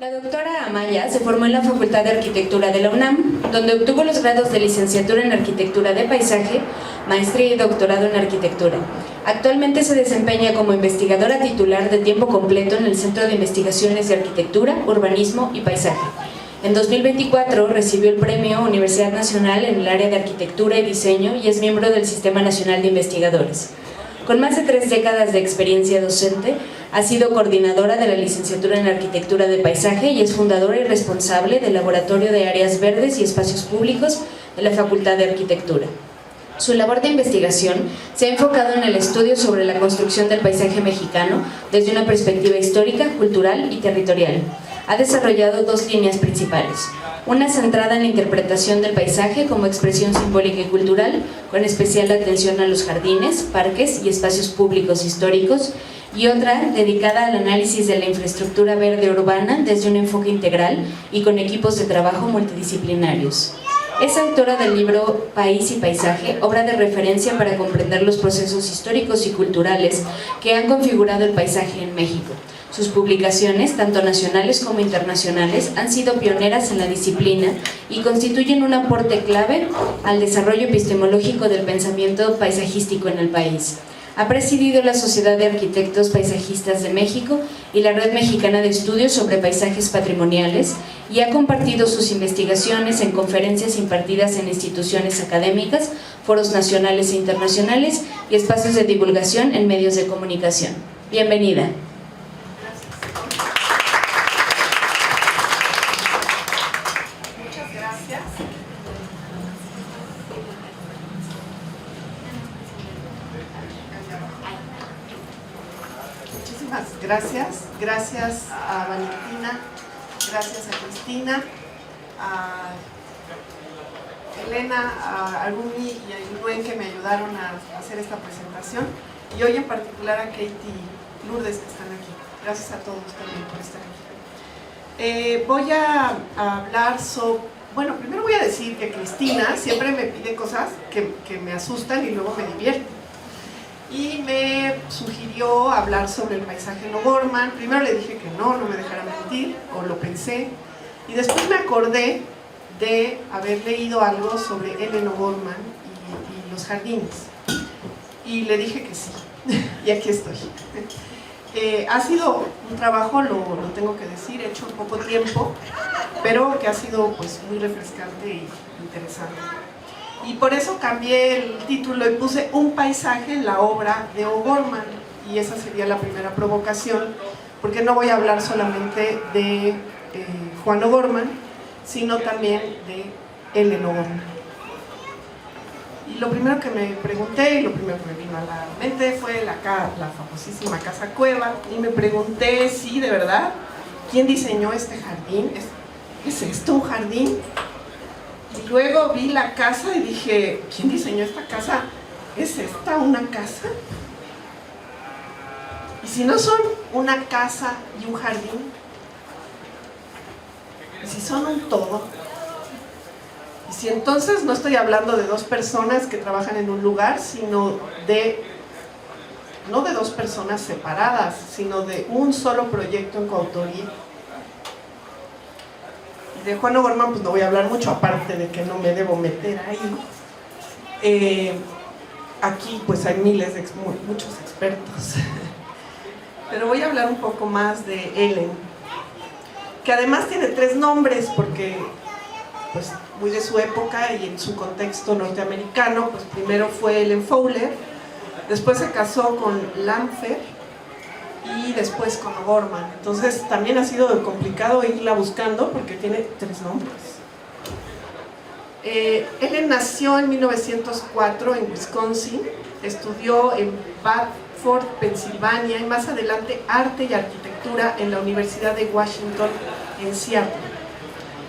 La doctora Amaya se formó en la Facultad de Arquitectura de la UNAM, donde obtuvo los grados de licenciatura en Arquitectura de Paisaje, maestría y doctorado en Arquitectura. Actualmente se desempeña como investigadora titular de tiempo completo en el Centro de Investigaciones de Arquitectura, Urbanismo y Paisaje. En 2024 recibió el Premio Universidad Nacional en el área de Arquitectura y Diseño y es miembro del Sistema Nacional de Investigadores. Con más de 3 décadas de experiencia docente, ha sido coordinadora de la licenciatura en Arquitectura de Paisaje y es fundadora y responsable del Laboratorio de Áreas Verdes y Espacios Públicos de la Facultad de Arquitectura. Su labor de investigación se ha enfocado en el estudio sobre la construcción del paisaje mexicano desde una perspectiva histórica, cultural y territorial. Ha desarrollado 2 líneas principales, una centrada en la interpretación del paisaje como expresión simbólica y cultural, con especial atención a los jardines, parques y espacios públicos históricos, y otra dedicada al análisis de la infraestructura verde urbana desde un enfoque integral y con equipos de trabajo multidisciplinarios. Es autora del libro País y Paisaje, obra de referencia para comprender los procesos históricos y culturales que han configurado el paisaje en México. Sus publicaciones, tanto nacionales como internacionales, han sido pioneras en la disciplina y constituyen un aporte clave al desarrollo epistemológico del pensamiento paisajístico en el país. Ha presidido la Sociedad de Arquitectos Paisajistas de México y la Red Mexicana de Estudios sobre Paisajes Patrimoniales y ha compartido sus investigaciones en conferencias impartidas en instituciones académicas, foros nacionales e internacionales y espacios de divulgación en medios de comunicación. Bienvenida. Gracias a Valentina, gracias a Cristina, a Elena, a Arumi y a Yuen que me ayudaron a hacer esta presentación, y hoy en particular a Katie y Lourdes que están aquí. Gracias a todos también por estar aquí. Voy a hablar sobre... Bueno, primero voy a decir que Cristina siempre me pide cosas que me asustan y luego me divierten. Y me sugirió hablar sobre el paisaje en O'Gorman. Primero le dije que no me dejara mentir, o lo pensé, y después me acordé de haber leído algo sobre Ellen O'Gorman y los jardines, y le dije que sí, y aquí estoy. Ha sido un trabajo, lo tengo que decir, hecho en poco tiempo, pero que ha sido pues muy refrescante y interesante. Y por eso cambié el título y puse Un paisaje en la obra de O'Gorman, y esa sería la primera provocación, porque no voy a hablar solamente de Juan O'Gorman, sino también de Ellen O'Gorman. Y lo primero que me pregunté, y lo primero que me vino a la mente fue la famosísima Casa Cueva, y me pregunté si de verdad, ¿quién diseñó este jardín? ¿Es esto un jardín? Y luego vi la casa y dije, ¿quién diseñó esta casa? ¿Es esta una casa? Y si no son una casa y un jardín, y si son un todo, y si entonces no estoy hablando de 2 personas que trabajan en un lugar, sino no de 2 personas separadas, sino de un solo proyecto en coautoría. De Juan O'Gorman pues no voy a hablar mucho, aparte de que no me debo meter ahí. Aquí pues hay muchos expertos. Pero voy a hablar un poco más de Ellen, que además tiene 3 nombres, porque pues muy de su época y en su contexto norteamericano. Pues primero fue Ellen Fowler, después se casó con Lamphere y después con O'Gorman. Entonces también ha sido complicado irla buscando porque tiene 3 nombres. Ellen nació en 1904 en Wisconsin, estudió en Bradford, Pensilvania, y más adelante arte y arquitectura en la Universidad de Washington en Seattle.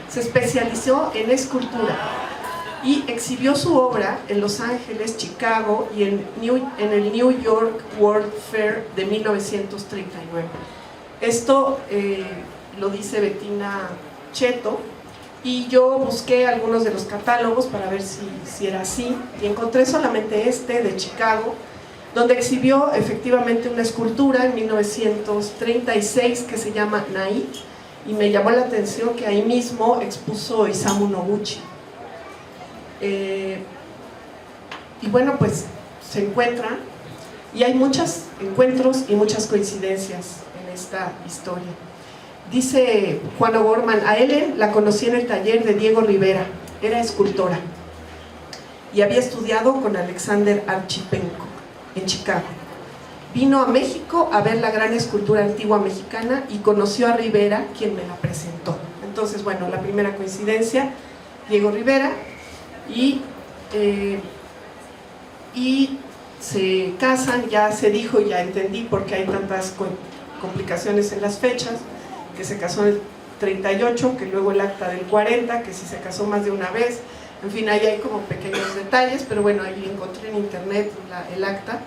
Se especializó en escultura y exhibió su obra en Los Ángeles, Chicago y en el New York World Fair de 1939. Esto lo dice Bettina Cheto, y yo busqué algunos de los catálogos para ver si era así, y encontré solamente este de Chicago, donde exhibió efectivamente una escultura en 1936 que se llama Naí, y me llamó la atención que ahí mismo expuso Isamu Noguchi. Y bueno, pues se encuentran, y hay muchos encuentros y muchas coincidencias en esta historia. Dice Juan O'Gorman: a Ellen la conocí en el taller de Diego Rivera, era escultora y había estudiado con Alexander Archipenko en Chicago. Vino a México a ver la gran escultura antigua mexicana y conoció a Rivera, quien me la presentó. Entonces, bueno, la primera coincidencia, Diego Rivera, y se casan. Ya se dijo, ya entendí por qué hay tantas complicaciones en las fechas, que se casó en el 38, que luego el acta del 40, que si se casó más de una vez, en fin, ahí hay como pequeños detalles, pero bueno, ahí encontré en internet el acta.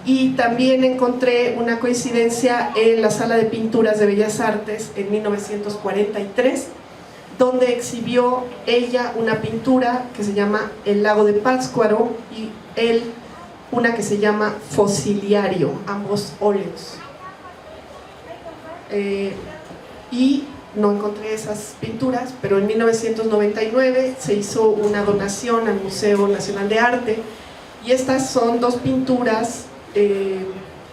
Y también encontré una coincidencia en la Sala de Pinturas de Bellas Artes en 1943, donde exhibió ella una pintura que se llama El lago de Pátzcuaro y él una que se llama Fosiliario, ambos óleos. Y no encontré esas pinturas, pero en 1999 se hizo una donación al Museo Nacional de Arte, y estas son dos pinturas,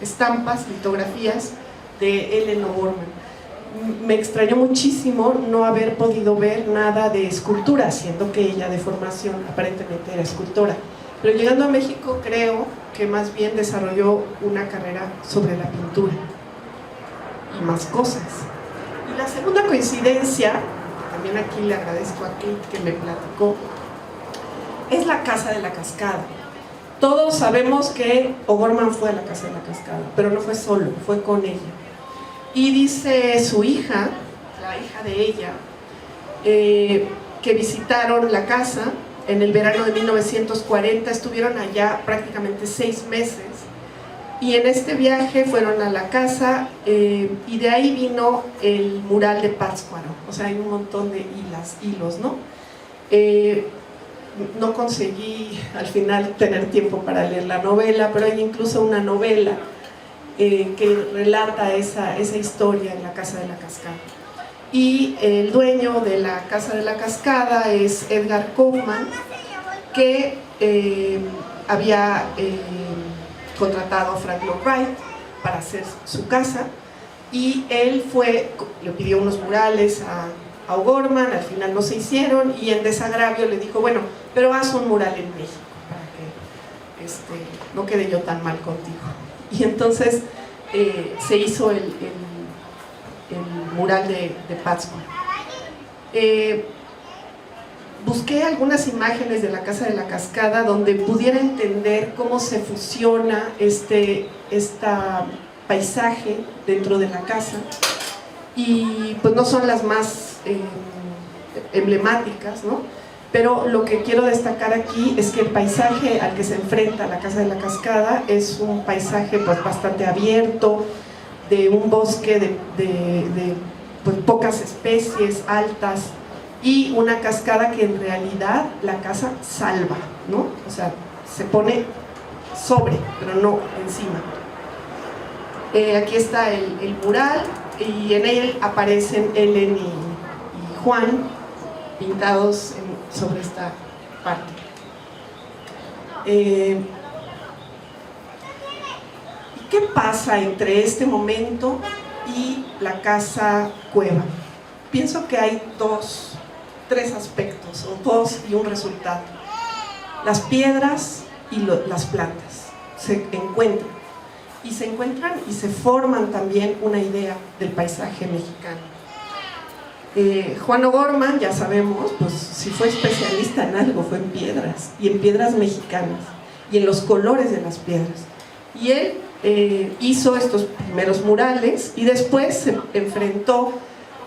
estampas, litografías de Ellen O'Gorman. Me extrañó muchísimo no haber podido ver nada de escultura, siendo que ella de formación aparentemente era escultora, pero llegando a México creo que más bien desarrolló una carrera sobre la pintura y más cosas. Y la segunda coincidencia, también aquí le agradezco a Kate que me platicó, es la Casa de la Cascada. Todos sabemos que O'Gorman fue a la Casa de la Cascada, pero no fue solo, fue con ella. Y dice su hija, la hija de ella, que visitaron la casa en el verano de 1940, estuvieron allá prácticamente 6 meses, y en este viaje fueron a la casa, y de ahí vino el mural de Pátzcuaro. O sea, hay un montón de hilos, ¿no? No conseguí al final tener tiempo para leer la novela, pero hay incluso una novela que relata esa historia en la Casa de la Cascada. Y el dueño de la Casa de la Cascada es Edgar Kaufman, que había contratado a Frank Lloyd Wright para hacer su casa, y él le pidió unos murales a O'Gorman, al final no se hicieron, y en desagravio le dijo: bueno, pero haz un mural en México para que no quede yo tan mal contigo. Y entonces se hizo el mural de Pátzcuaro. Busqué algunas imágenes de la Casa de la Cascada donde pudiera entender cómo se fusiona este paisaje dentro de la casa, y pues no son las más emblemáticas, ¿no? Pero lo que quiero destacar aquí es que el paisaje al que se enfrenta la Casa de la Cascada es un paisaje pues bastante abierto, de un bosque de pues, pocas especies, altas, y una cascada que en realidad la casa salva, ¿no? O sea, se pone sobre, pero no encima. Aquí está el mural, y en él aparecen Ellen y Juan pintados sobre esta parte. ¿Y qué pasa entre este momento y la casa cueva? Pienso que hay tres aspectos, o dos y un resultado. Las piedras y las plantas se encuentran y se forman también una idea del paisaje mexicano. Juan O'Gorman, ya sabemos, pues si fue especialista en algo fue en piedras, y en piedras mexicanas, y en los colores de las piedras. Y él hizo estos primeros murales, y después se enfrentó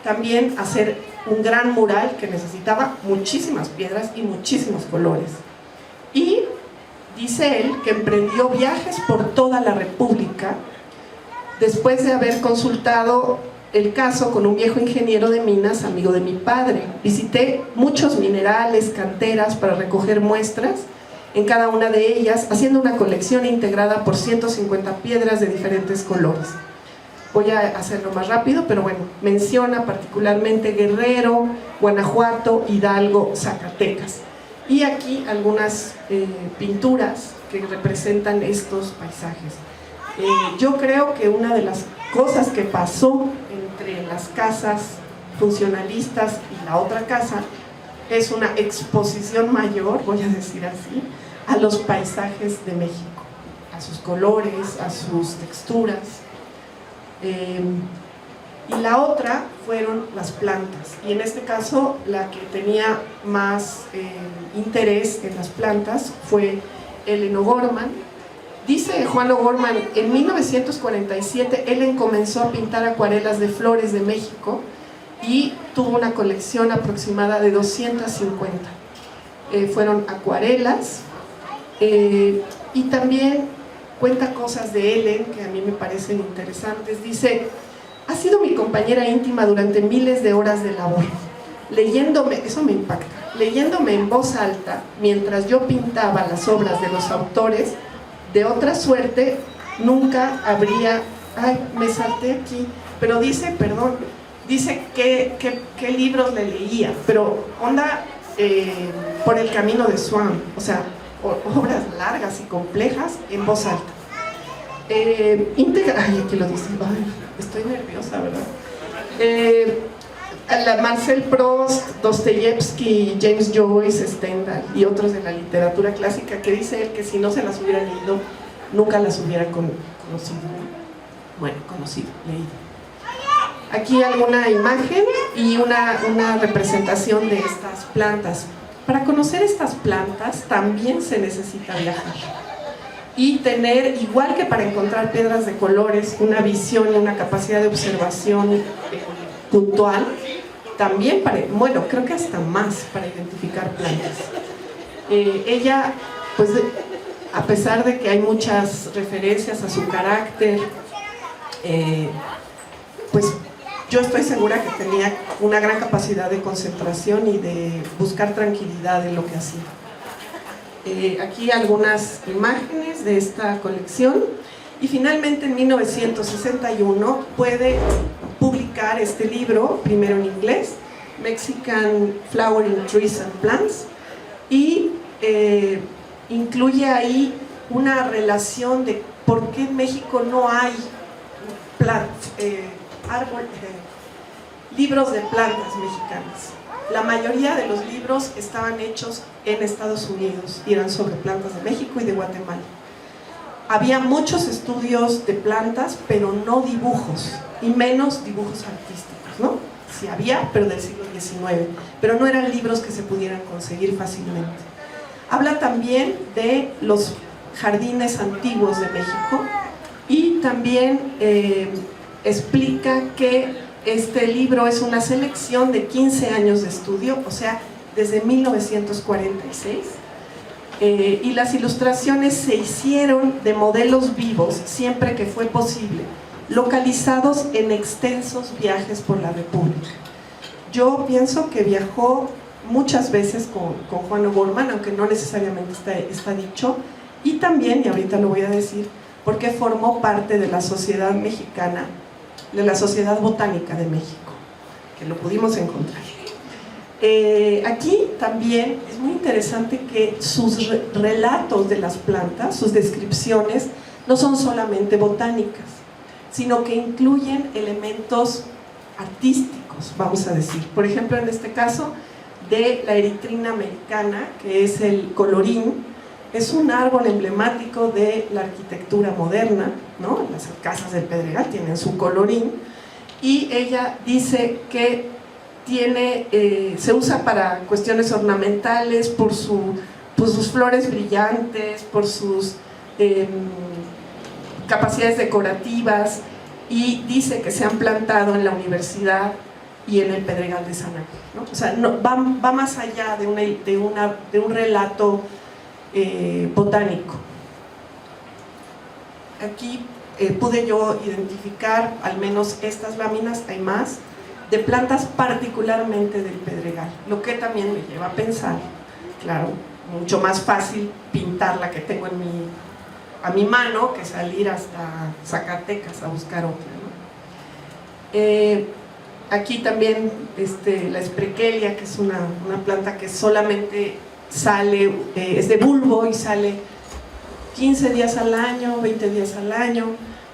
también a hacer un gran mural que necesitaba muchísimas piedras y muchísimos colores. Y dice él que emprendió viajes por toda la República después de haber consultado el caso con un viejo ingeniero de minas, amigo de mi padre. Visité muchos minerales, canteras, para recoger muestras en cada una de ellas, haciendo una colección integrada por 150 piedras de diferentes colores. Voy a hacerlo más rápido, pero bueno, menciona particularmente Guerrero, Guanajuato, Hidalgo, Zacatecas. Y aquí algunas pinturas que representan estos paisajes. Yo creo que una de las cosas que pasó entre las casas funcionalistas y la otra casa es una exposición mayor, voy a decir así, a los paisajes de México, a sus colores, a sus texturas. Y la otra fueron las plantas, y en este caso la que tenía más interés en las plantas fue Ellen O'Gorman. Dice Juan O'Gorman, en 1947 Ellen comenzó a pintar acuarelas de flores de México y tuvo una colección aproximada de 250. Fueron acuarelas, y también cuenta cosas de Ellen que a mí me parecen interesantes. Dice: ha sido mi compañera íntima durante miles de horas de labor, leyéndome, eso me impacta, leyéndome en voz alta mientras yo pintaba las obras de los autores. De otra suerte nunca habría, me salté aquí, pero dice, perdón, dice qué libros le leía, pero onda por el camino de Swan, o sea, obras largas y complejas en voz alta. Aquí lo dice, estoy nerviosa, ¿verdad? Marcel Proust, Dostoyevsky, James Joyce, Stendhal y otros de la literatura clásica, que dice él que si no se las hubiera leído, nunca las hubiera conocido. Bueno, conocido, leído. Aquí alguna imagen y una representación de estas plantas. Para conocer estas plantas también se necesita viajar y tener, igual que para encontrar piedras de colores, una visión y una capacidad de observación puntual, también bueno, creo que hasta más para identificar plantas. Ella, pues, a pesar de que hay muchas referencias a su carácter, pues yo estoy segura que tenía una gran capacidad de concentración y de buscar tranquilidad en lo que hacía. Aquí algunas imágenes de esta colección, y finalmente en 1961 puede publicar este libro, primero en inglés, Mexican Flowering Trees and Plants, y incluye ahí una relación de por qué en México no hay libros de plantas mexicanas. La mayoría de los libros estaban hechos en Estados Unidos y eran sobre plantas de México y de Guatemala. Había muchos estudios de plantas, pero no dibujos, y menos dibujos artísticos, ¿no? Sí había, pero del siglo XIX, pero no eran libros que se pudieran conseguir fácilmente. Habla también de los jardines antiguos de México, y también explica que este libro es una selección de 15 años de estudio, o sea, desde 1946, y las ilustraciones se hicieron de modelos vivos siempre que fue posible, localizados en extensos viajes por la República. Yo pienso que viajó muchas veces con Juan O'Gorman, aunque no necesariamente está dicho, y también, y ahorita lo voy a decir, porque formó parte de la Sociedad Mexicana, de la Sociedad Botánica de México, que lo pudimos encontrar. Aquí también es muy interesante que sus relatos de las plantas, sus descripciones, no son solamente botánicas, sino que incluyen elementos artísticos, vamos a decir. Por ejemplo, en este caso, de la eritrina americana, que es el colorín, es un árbol emblemático de la arquitectura moderna, ¿no? Las casas del Pedregal tienen su colorín, y ella dice que se usa para cuestiones ornamentales, por sus flores brillantes, por sus capacidades decorativas, y dice que se han plantado en la universidad y en el Pedregal de San Ángel, ¿no? O sea, va más allá de un relato botánico. Aquí pude yo identificar al menos estas láminas, hay más, de plantas particularmente del Pedregal, lo que también me lleva a pensar, claro, mucho más fácil pintar la que tengo a mi mano que salir hasta Zacatecas a buscar otra, ¿no? Aquí también la Sprechelia, que es una planta que solamente sale, es de bulbo y sale 15 días al año, 20 días al año,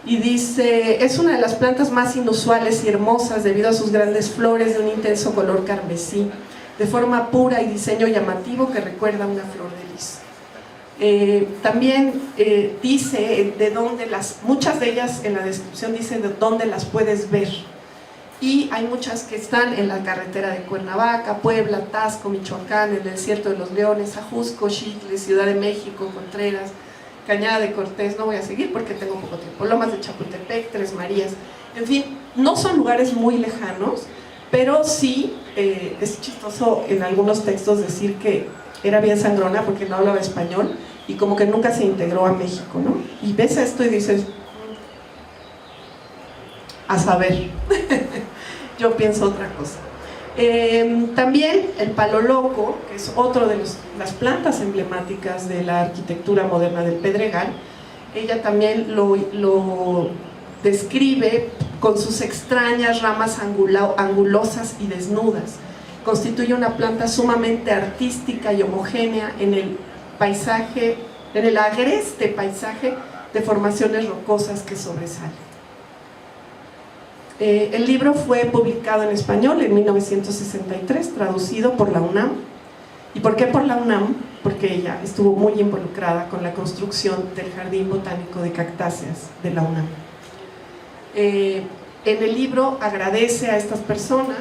y dice, es una de las plantas más inusuales y hermosas debido a sus grandes flores de un intenso color carmesí, de forma pura y diseño llamativo que recuerda a una flor de lis. También dice de dónde muchas de ellas en la descripción dicen de dónde las puedes ver, y hay muchas que están en la carretera de Cuernavaca, Puebla, Taxco, Michoacán, el Desierto de los Leones, Ajusco, Xitle, Ciudad de México, Contreras, Cañada de Cortés, no voy a seguir porque tengo poco tiempo, Lomas de Chapultepec, Tres Marías, en fin, no son lugares muy lejanos, pero sí es chistoso en algunos textos decir que era bien sangrona porque no hablaba español y como que nunca se integró a México, ¿no? Y ves esto y dices, a saber, yo pienso otra cosa. También el palo loco, que es otro de las plantas emblemáticas de la arquitectura moderna del Pedregal, ella también lo describe con sus extrañas ramas angulosas y desnudas. Constituye una planta sumamente artística y homogénea en el paisaje, en el agreste paisaje de formaciones rocosas que sobresalen. El libro fue publicado en español en 1963, traducido por la UNAM. ¿Y por qué por la UNAM? Porque ella estuvo muy involucrada con la construcción del Jardín Botánico de Cactáceas de la UNAM. En el libro agradece a estas personas,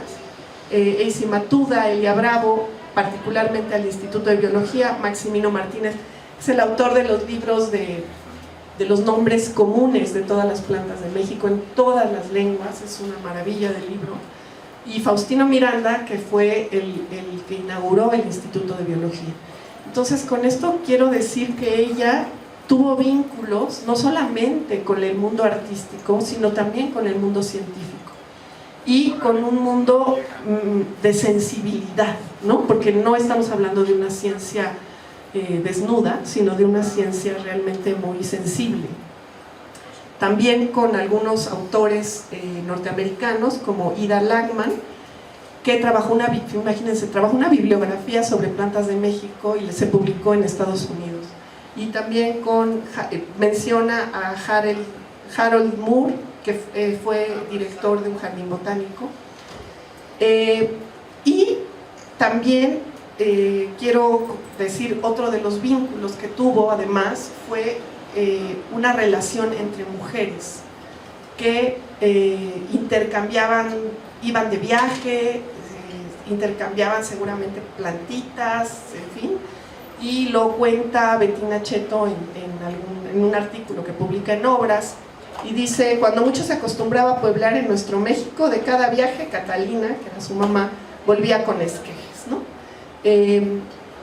Eisi Matuda, Elia Bravo, particularmente al Instituto de Biología, Maximino Martínez, es el autor de los libros de los nombres comunes de todas las plantas de México en todas las lenguas, es una maravilla de libro, y Faustino Miranda, que fue el que inauguró el Instituto de Biología. Entonces, con esto quiero decir que ella tuvo vínculos no solamente con el mundo artístico, sino también con el mundo científico y con un mundo de sensibilidad, ¿no? Porque no estamos hablando de una ciencia desnuda, sino de una ciencia realmente muy sensible. También con algunos autores norteamericanos como Ida Lachman, que trabajó trabajó una bibliografía sobre plantas de México y se publicó en Estados Unidos. Y también menciona a Harold Moore, que fue director de un jardín botánico. Y también quiero decir, otro de los vínculos que tuvo además fue una relación entre mujeres que intercambiaban, iban de viaje, intercambiaban seguramente plantitas, en fin, y lo cuenta Bettina Cheto en un artículo que publica en Obras, y dice: cuando mucho se acostumbraba a pueblar en nuestro México, de cada viaje Catalina, que era su mamá, volvía con esquejes, ¿no?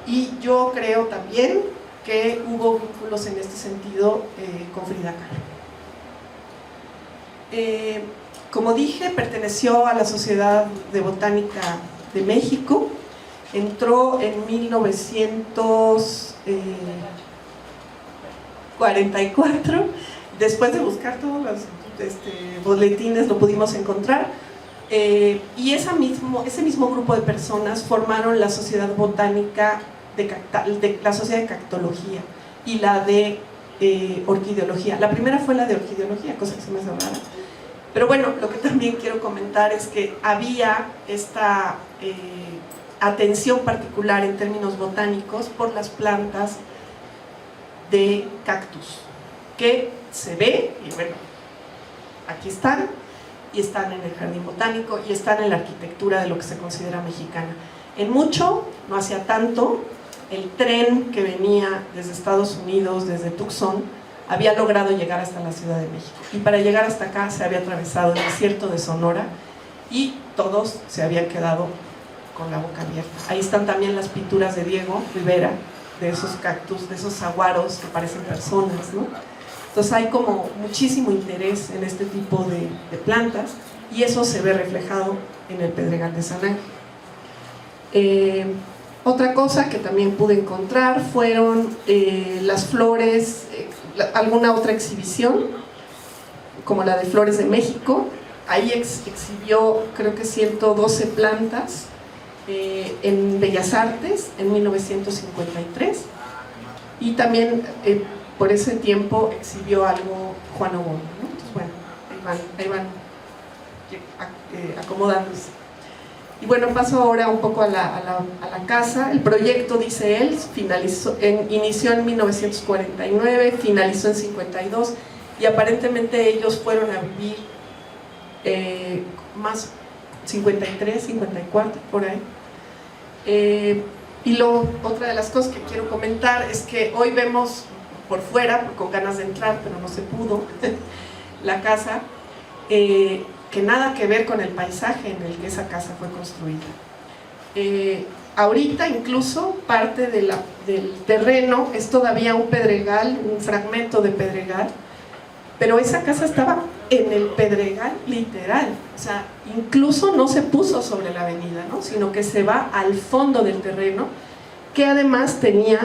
Y yo creo también que hubo vínculos en este sentido con Frida Kahlo. Como dije, perteneció a la Sociedad de Botánica de México, entró en 1944, después de buscar todos los boletines lo pudimos encontrar, y ese mismo grupo de personas formaron la Sociedad Botánica la Sociedad de Cactología y la de Orquideología. La primera fue la de Orquideología, cosa que se me hace rara. Pero bueno, lo que también quiero comentar es que había esta atención particular en términos botánicos por las plantas de cactus, que se ve, y bueno, aquí están, y están en el jardín botánico, y están en la arquitectura de lo que se considera mexicana. En mucho, no hacía tanto, el tren que venía desde Estados Unidos, desde Tucson, había logrado llegar hasta la Ciudad de México, y para llegar hasta acá se había atravesado el desierto de Sonora, y todos se habían quedado con la boca abierta. Ahí están también las pinturas de Diego Rivera, de esos cactus, de esos saguaros que parecen personas, ¿no? Entonces hay como muchísimo interés en este tipo de plantas, y eso se ve reflejado en el Pedregal de San Ángel. Otra cosa que también pude encontrar fueron las flores, alguna otra exhibición, como la de Flores de México, ahí exhibió creo que 112 plantas en Bellas Artes en 1953, y también por ese tiempo exhibió algo Juan Obona, ¿no? Entonces, bueno, ahí van acomodándose. Y bueno, paso ahora un poco a la casa. El proyecto, dice él, inició en 1949, finalizó en 52, y aparentemente ellos fueron a vivir más 53, 54, por ahí. Y otra de las cosas que quiero comentar es que hoy vemos por fuera, con ganas de entrar, pero no se pudo, la casa, que nada que ver con el paisaje en el que esa casa fue construida. Ahorita incluso parte del terreno es todavía un pedregal, un fragmento de pedregal, pero esa casa estaba en el pedregal literal, o sea, incluso no se puso sobre la avenida, ¿no? Sino que se va al fondo del terreno, que además tenía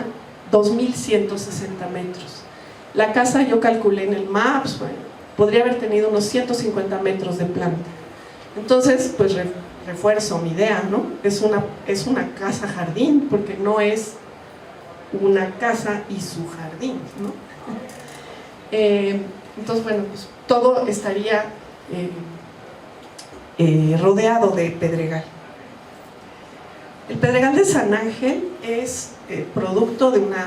2.160 metros. La casa, yo calculé en el MAPS, bueno, podría haber tenido unos 150 metros de planta. Entonces, pues refuerzo mi idea, ¿no? Es una casa jardín, porque no es una casa y su jardín, ¿no? Entonces, bueno, pues todo estaría rodeado de pedregal. El pedregal de San Ángel es producto de una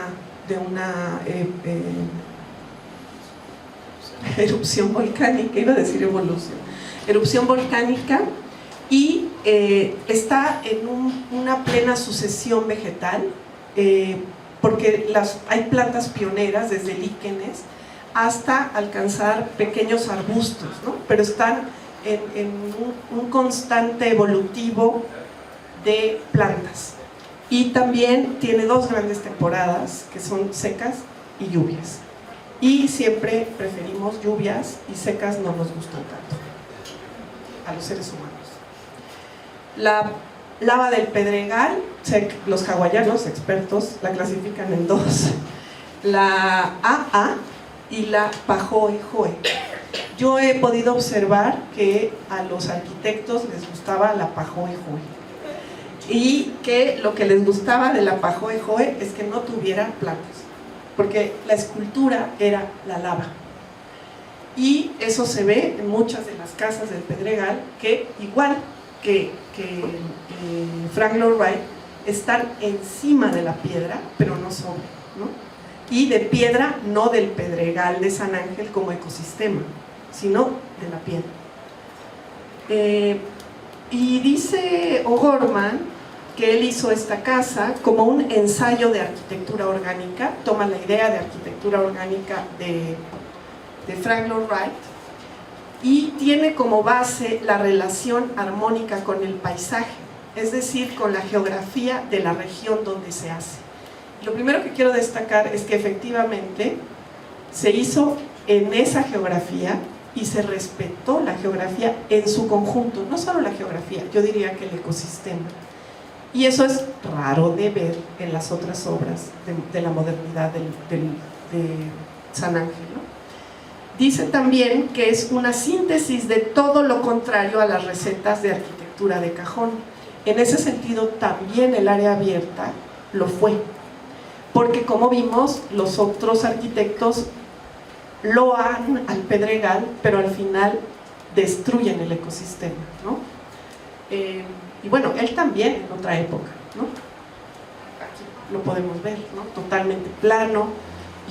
erupción volcánica, iba a decir evolución, erupción volcánica, y está en una plena sucesión vegetal, porque hay plantas pioneras desde líquenes hasta alcanzar pequeños arbustos, ¿no? Pero están en un constante evolutivo de plantas, y también tiene dos grandes temporadas que son secas y lluvias, y siempre preferimos lluvias, y secas no nos gustan tanto a los seres humanos. La lava del pedregal, los hawaianos expertos la clasifican en dos: la AA y la Pahoehoe. Yo he podido observar que a los arquitectos les gustaba la Pahoehoe, y que lo que les gustaba de la Pahoehoe es que no tuviera plantas, porque la escultura era la lava, y eso se ve en muchas de las casas del pedregal, que igual que Frank Lloyd Wright, están encima de la piedra, pero no sobre, ¿no? Y de piedra, no del pedregal de San Ángel como ecosistema, sino de la piedra. Y dice O'Gorman que él hizo esta casa como un ensayo de arquitectura orgánica, toma la idea de arquitectura orgánica de Frank Lloyd Wright, y tiene como base la relación armónica con el paisaje, es decir, con la geografía de la región donde se hace. Lo primero que quiero destacar es que efectivamente se hizo en esa geografía y se respetó la geografía en su conjunto, no solo la geografía, yo diría que el ecosistema. Y eso es raro de ver en las otras obras de la modernidad de San Ángel, ¿no? Dice también que es una síntesis de todo lo contrario a las recetas de arquitectura de cajón. En ese sentido, también el área abierta lo fue, porque como vimos, los otros arquitectos loan al pedregal, pero al final destruyen el ecosistema, ¿no? Y bueno, él también en otra época, ¿no? Aquí lo podemos ver, ¿no? Totalmente plano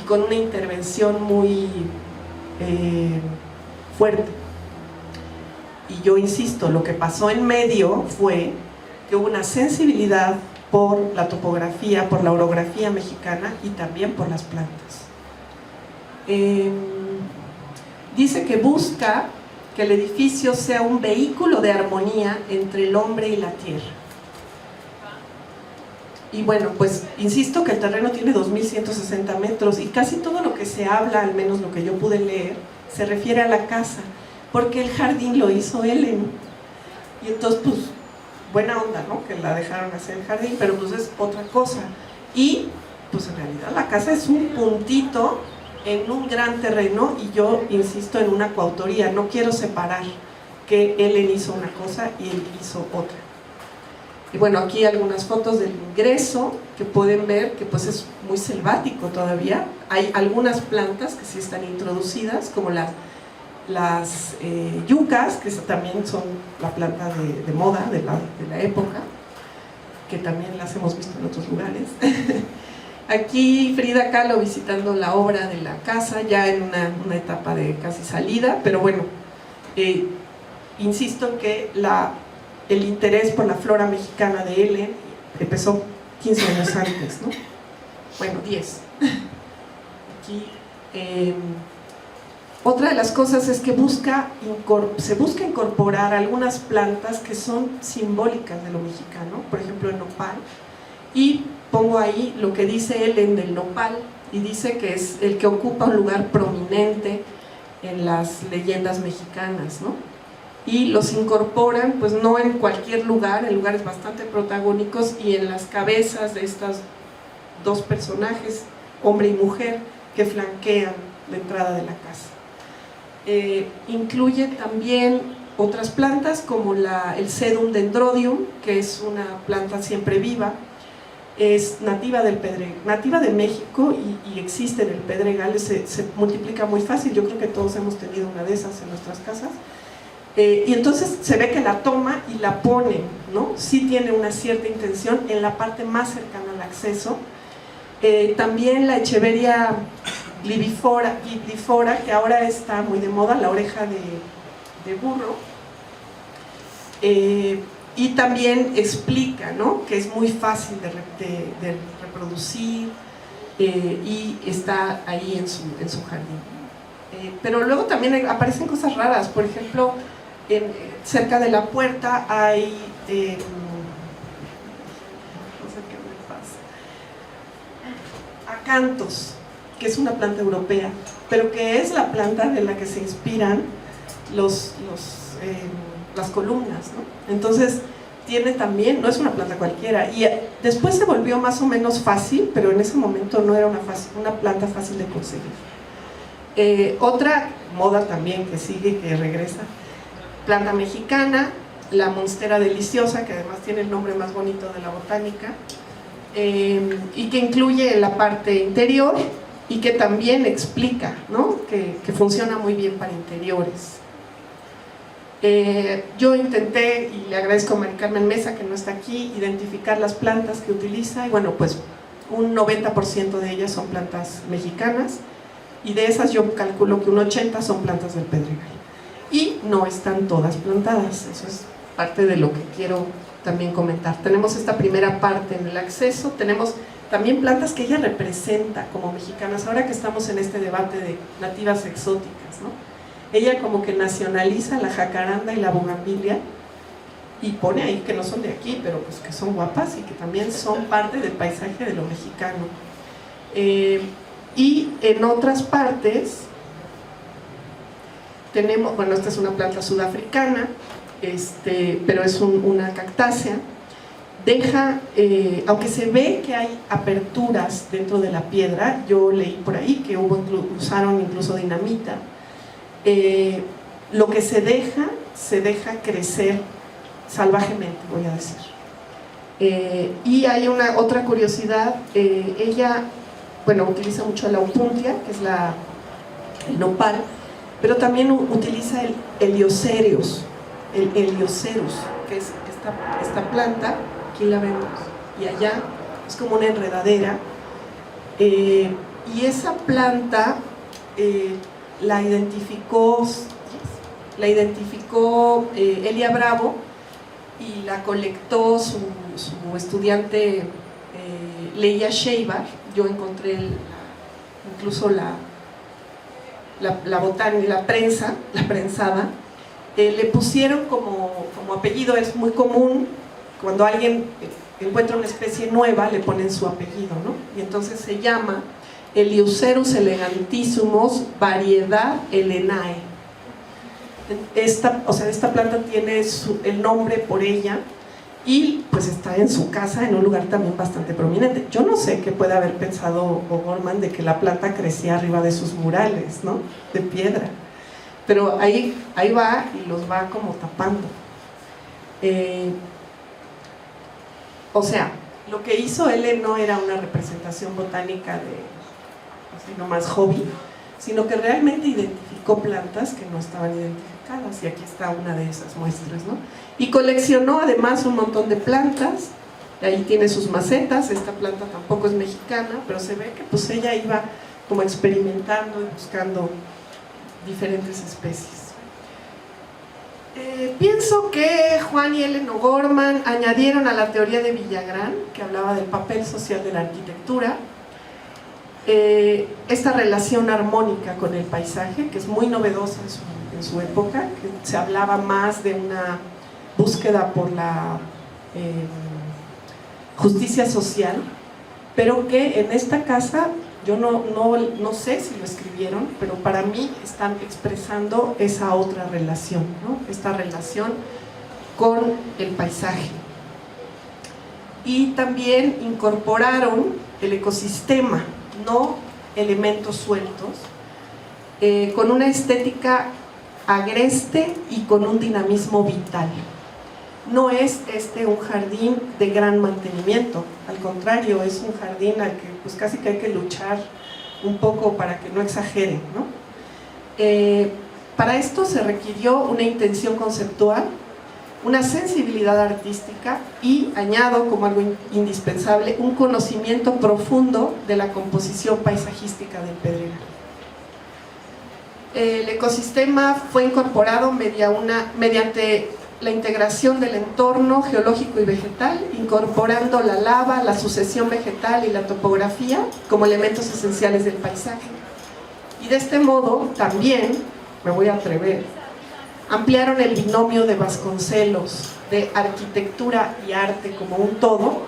y con una intervención muy fuerte. Y yo insisto, lo que pasó en medio fue que hubo una sensibilidad por la topografía, por la orografía mexicana, y también por las plantas. Dice que busca que el edificio sea un vehículo de armonía entre el hombre y la tierra. Y bueno, pues insisto que el terreno tiene 2.160 metros, y casi todo lo que se habla, al menos lo que yo pude leer, se refiere a la casa, porque el jardín lo hizo Ellen. Y entonces, pues, buena onda, ¿no? Que la dejaron hacer el jardín, pero pues es otra cosa. Y pues en realidad la casa es un puntito en un gran terreno, y yo insisto en una coautoría, no quiero separar que Ellen hizo una cosa y él hizo otra. Y bueno, aquí algunas fotos del ingreso que pueden ver que pues es muy selvático todavía. Hay algunas plantas que sí están introducidas, como las yucas, que también son la planta de moda de la época, que también las hemos visto en otros lugares. Aquí Frida Kahlo visitando la obra de la casa, ya en una etapa de casi salida, pero bueno, insisto en que el interés por la flora mexicana de Ellen empezó 15 años antes, ¿no? Bueno, 10. Aquí, otra de las cosas es que se busca incorporar algunas plantas que son simbólicas de lo mexicano, por ejemplo el nopal, y pongo ahí lo que dice Ellen del nopal, y dice que es el que ocupa un lugar prominente en las leyendas mexicanas, ¿no? Y los incorporan, pues no en cualquier lugar, en lugares bastante protagónicos y en las cabezas de estos dos personajes, hombre y mujer, que flanquean la entrada de la casa. Incluye también otras plantas como el Sedum dendrodium, que es una planta siempre viva, es nativa de México y existe en el Pedregal, se multiplica muy fácil. Yo creo que todos hemos tenido una de esas en nuestras casas. Y entonces se ve que la toma y la pone, ¿no? Sí tiene una cierta intención en la parte más cercana al acceso. También la Echeveria gliflora, que ahora está muy de moda, la oreja de burro. Y también explica, ¿no?, que es muy fácil de reproducir y está ahí en su jardín. Pero luego también aparecen cosas raras, por ejemplo, cerca de la puerta hay, no sé qué me pasa, acantos, que es una planta europea, pero que es la planta de la que se inspiran las columnas, ¿no? Entonces tiene también, no es una planta cualquiera, y después se volvió más o menos fácil, pero en ese momento no era una planta fácil de conseguir. Otra moda también que sigue, que regresa, planta mexicana, la monstera deliciosa, que además tiene el nombre más bonito de la botánica, y que incluye la parte interior y que también explica, ¿no?, que funciona muy bien para interiores. Yo intenté, y le agradezco a Mari Carmen Mesa, que no está aquí, identificar las plantas que utiliza, y bueno, pues un 90% de ellas son plantas mexicanas, y de esas yo calculo que un 80% son plantas del Pedregal. Y no están todas plantadas, eso es parte de lo que quiero también comentar. Tenemos esta primera parte en el acceso, tenemos también plantas que ella representa como mexicanas, ahora que estamos en este debate de nativas exóticas, ¿no? Ella como que nacionaliza la jacaranda y la bugambilia y pone ahí que no son de aquí, pero pues que son guapas y que también son parte del paisaje de lo mexicano. Y en otras partes tenemos, bueno, esta es una planta sudafricana, pero es una cactácea. Deja, aunque se ve que hay aperturas dentro de la piedra, yo leí por ahí que usaron incluso dinamita, lo que se deja crecer salvajemente, voy a decir. Y hay otra curiosidad, ella, bueno, utiliza mucho la opuntia, que es el nopal, pero también utiliza el Heliocereus, que es esta planta, aquí la vemos, y allá es como una enredadera, y esa planta la identificó Elia Bravo, y la colectó su estudiante Leia Sheibar. Yo encontré incluso la botánica, la prensada. Le pusieron como apellido, es muy común cuando alguien encuentra una especie nueva, le ponen su apellido, ¿no? Y entonces se llama Eleucerus elegantissimos variedad Helenae. Esta planta tiene el nombre por ella y pues está en su casa en un lugar también bastante prominente. Yo no sé qué puede haber pensado O'Gorman de que la planta crecía arriba de sus murales, ¿no?, de piedra. pero ahí va y los va como tapando. O sea, lo que hizo Ellen no era una representación botánica de así nomás hobby, sino que realmente identificó plantas que no estaban identificadas, y aquí está una de esas muestras, ¿no? Y coleccionó además un montón de plantas, ahí tiene sus macetas. Esta planta tampoco es mexicana, pero se ve que pues ella iba como experimentando y buscando diferentes especies. Pienso que Juan y Ellen O'Gorman añadieron a la teoría de Villagrán, que hablaba del papel social de la arquitectura, esta relación armónica con el paisaje, que es muy novedosa en su época, que se hablaba más de una búsqueda por la justicia social, pero que en esta casa, yo no sé si lo escribieron, pero para mí están expresando esa otra relación, ¿no? Esta relación con el paisaje. Y también incorporaron el ecosistema, no elementos sueltos, con una estética agreste y con un dinamismo vital. No es un jardín de gran mantenimiento, al contrario, es un jardín al que pues casi que hay que luchar un poco para que no exageren, ¿no? Para esto se requirió una intención conceptual, una sensibilidad artística y, añado como algo indispensable, un conocimiento profundo de la composición paisajística del Pedregal. El ecosistema fue incorporado mediante la integración del entorno geológico y vegetal, incorporando la lava, la sucesión vegetal y la topografía como elementos esenciales del paisaje. Y de este modo también, me voy a atrever, ampliaron el binomio de Vasconcelos, de arquitectura y arte como un todo,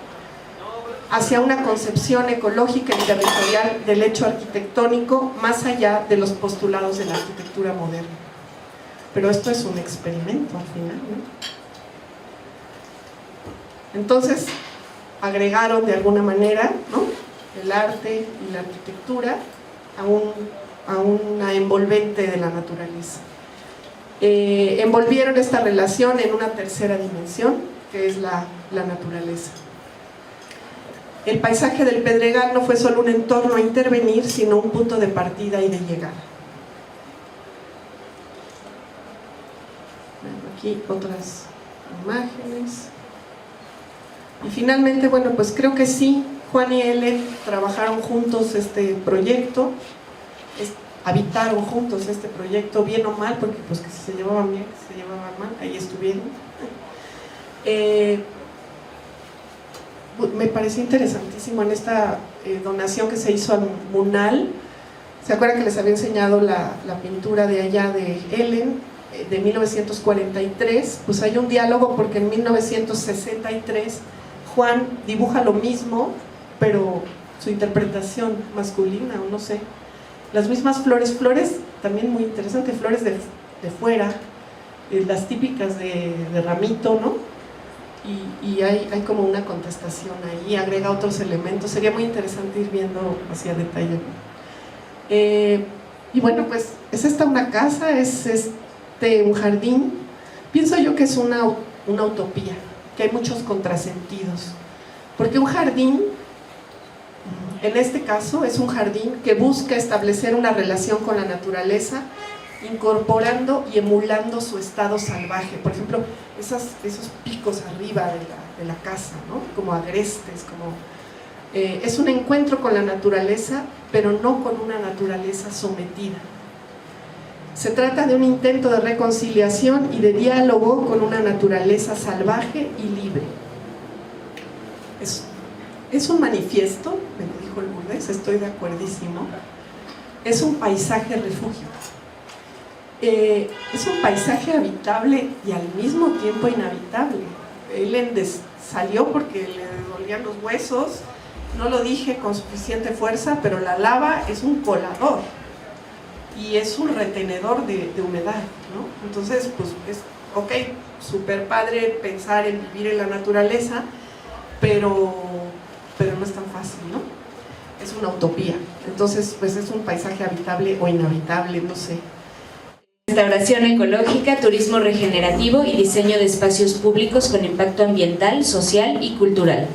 hacia una concepción ecológica y territorial del hecho arquitectónico más allá de los postulados de la arquitectura moderna. Pero esto es un experimento al final, ¿no? Entonces, agregaron de alguna manera, ¿no?, el arte y la arquitectura a una envolvente de la naturaleza. Envolvieron esta relación en una tercera dimensión, que es la naturaleza. El paisaje del Pedregal no fue solo un entorno a intervenir, sino un punto de partida y de llegada. Aquí otras imágenes. Y finalmente, bueno, pues creo que sí, Juan y Ellen trabajaron juntos este proyecto, habitaron juntos este proyecto, bien o mal, porque pues que si se llevaban bien, que si se llevaban mal, ahí estuvieron. Me pareció interesantísimo en esta donación que se hizo al MUNAL. ¿Se acuerdan que les había enseñado la pintura de allá de Ellen, de 1943? Pues hay un diálogo porque en 1963 Juan dibuja lo mismo, pero su interpretación masculina, o no sé, las mismas flores también muy interesante, flores de fuera, las típicas de ramito, ¿no? Y hay como una contestación ahí, agrega otros elementos. Sería muy interesante ir viendo hacia detalle. Y bueno, pues es esta una casa, es un jardín. Pienso yo que es una utopía, que hay muchos contrasentidos, porque un jardín, en este caso, es un jardín que busca establecer una relación con la naturaleza, incorporando y emulando su estado salvaje. Por ejemplo, esos picos arriba de la casa, ¿no?, como agrestes, es un encuentro con la naturaleza, pero no con una naturaleza sometida. Se trata de un intento de reconciliación y de diálogo con una naturaleza salvaje y libre. Es un manifiesto, me lo dijo Lourdes, estoy de acuerdísimo. Es un paisaje refugio. Es un paisaje habitable y al mismo tiempo inhabitable. Ellen salió porque le dolían los huesos, no lo dije con suficiente fuerza, pero la lava es un colador y es un retenedor de humedad, ¿no? Entonces, pues es ok, súper padre pensar en vivir en la naturaleza, pero no es tan fácil, ¿no? Es una utopía. Entonces, pues es un paisaje habitable o inhabitable, no sé. restauración ecológica, turismo regenerativo y diseño de espacios públicos con impacto ambiental, social y cultural.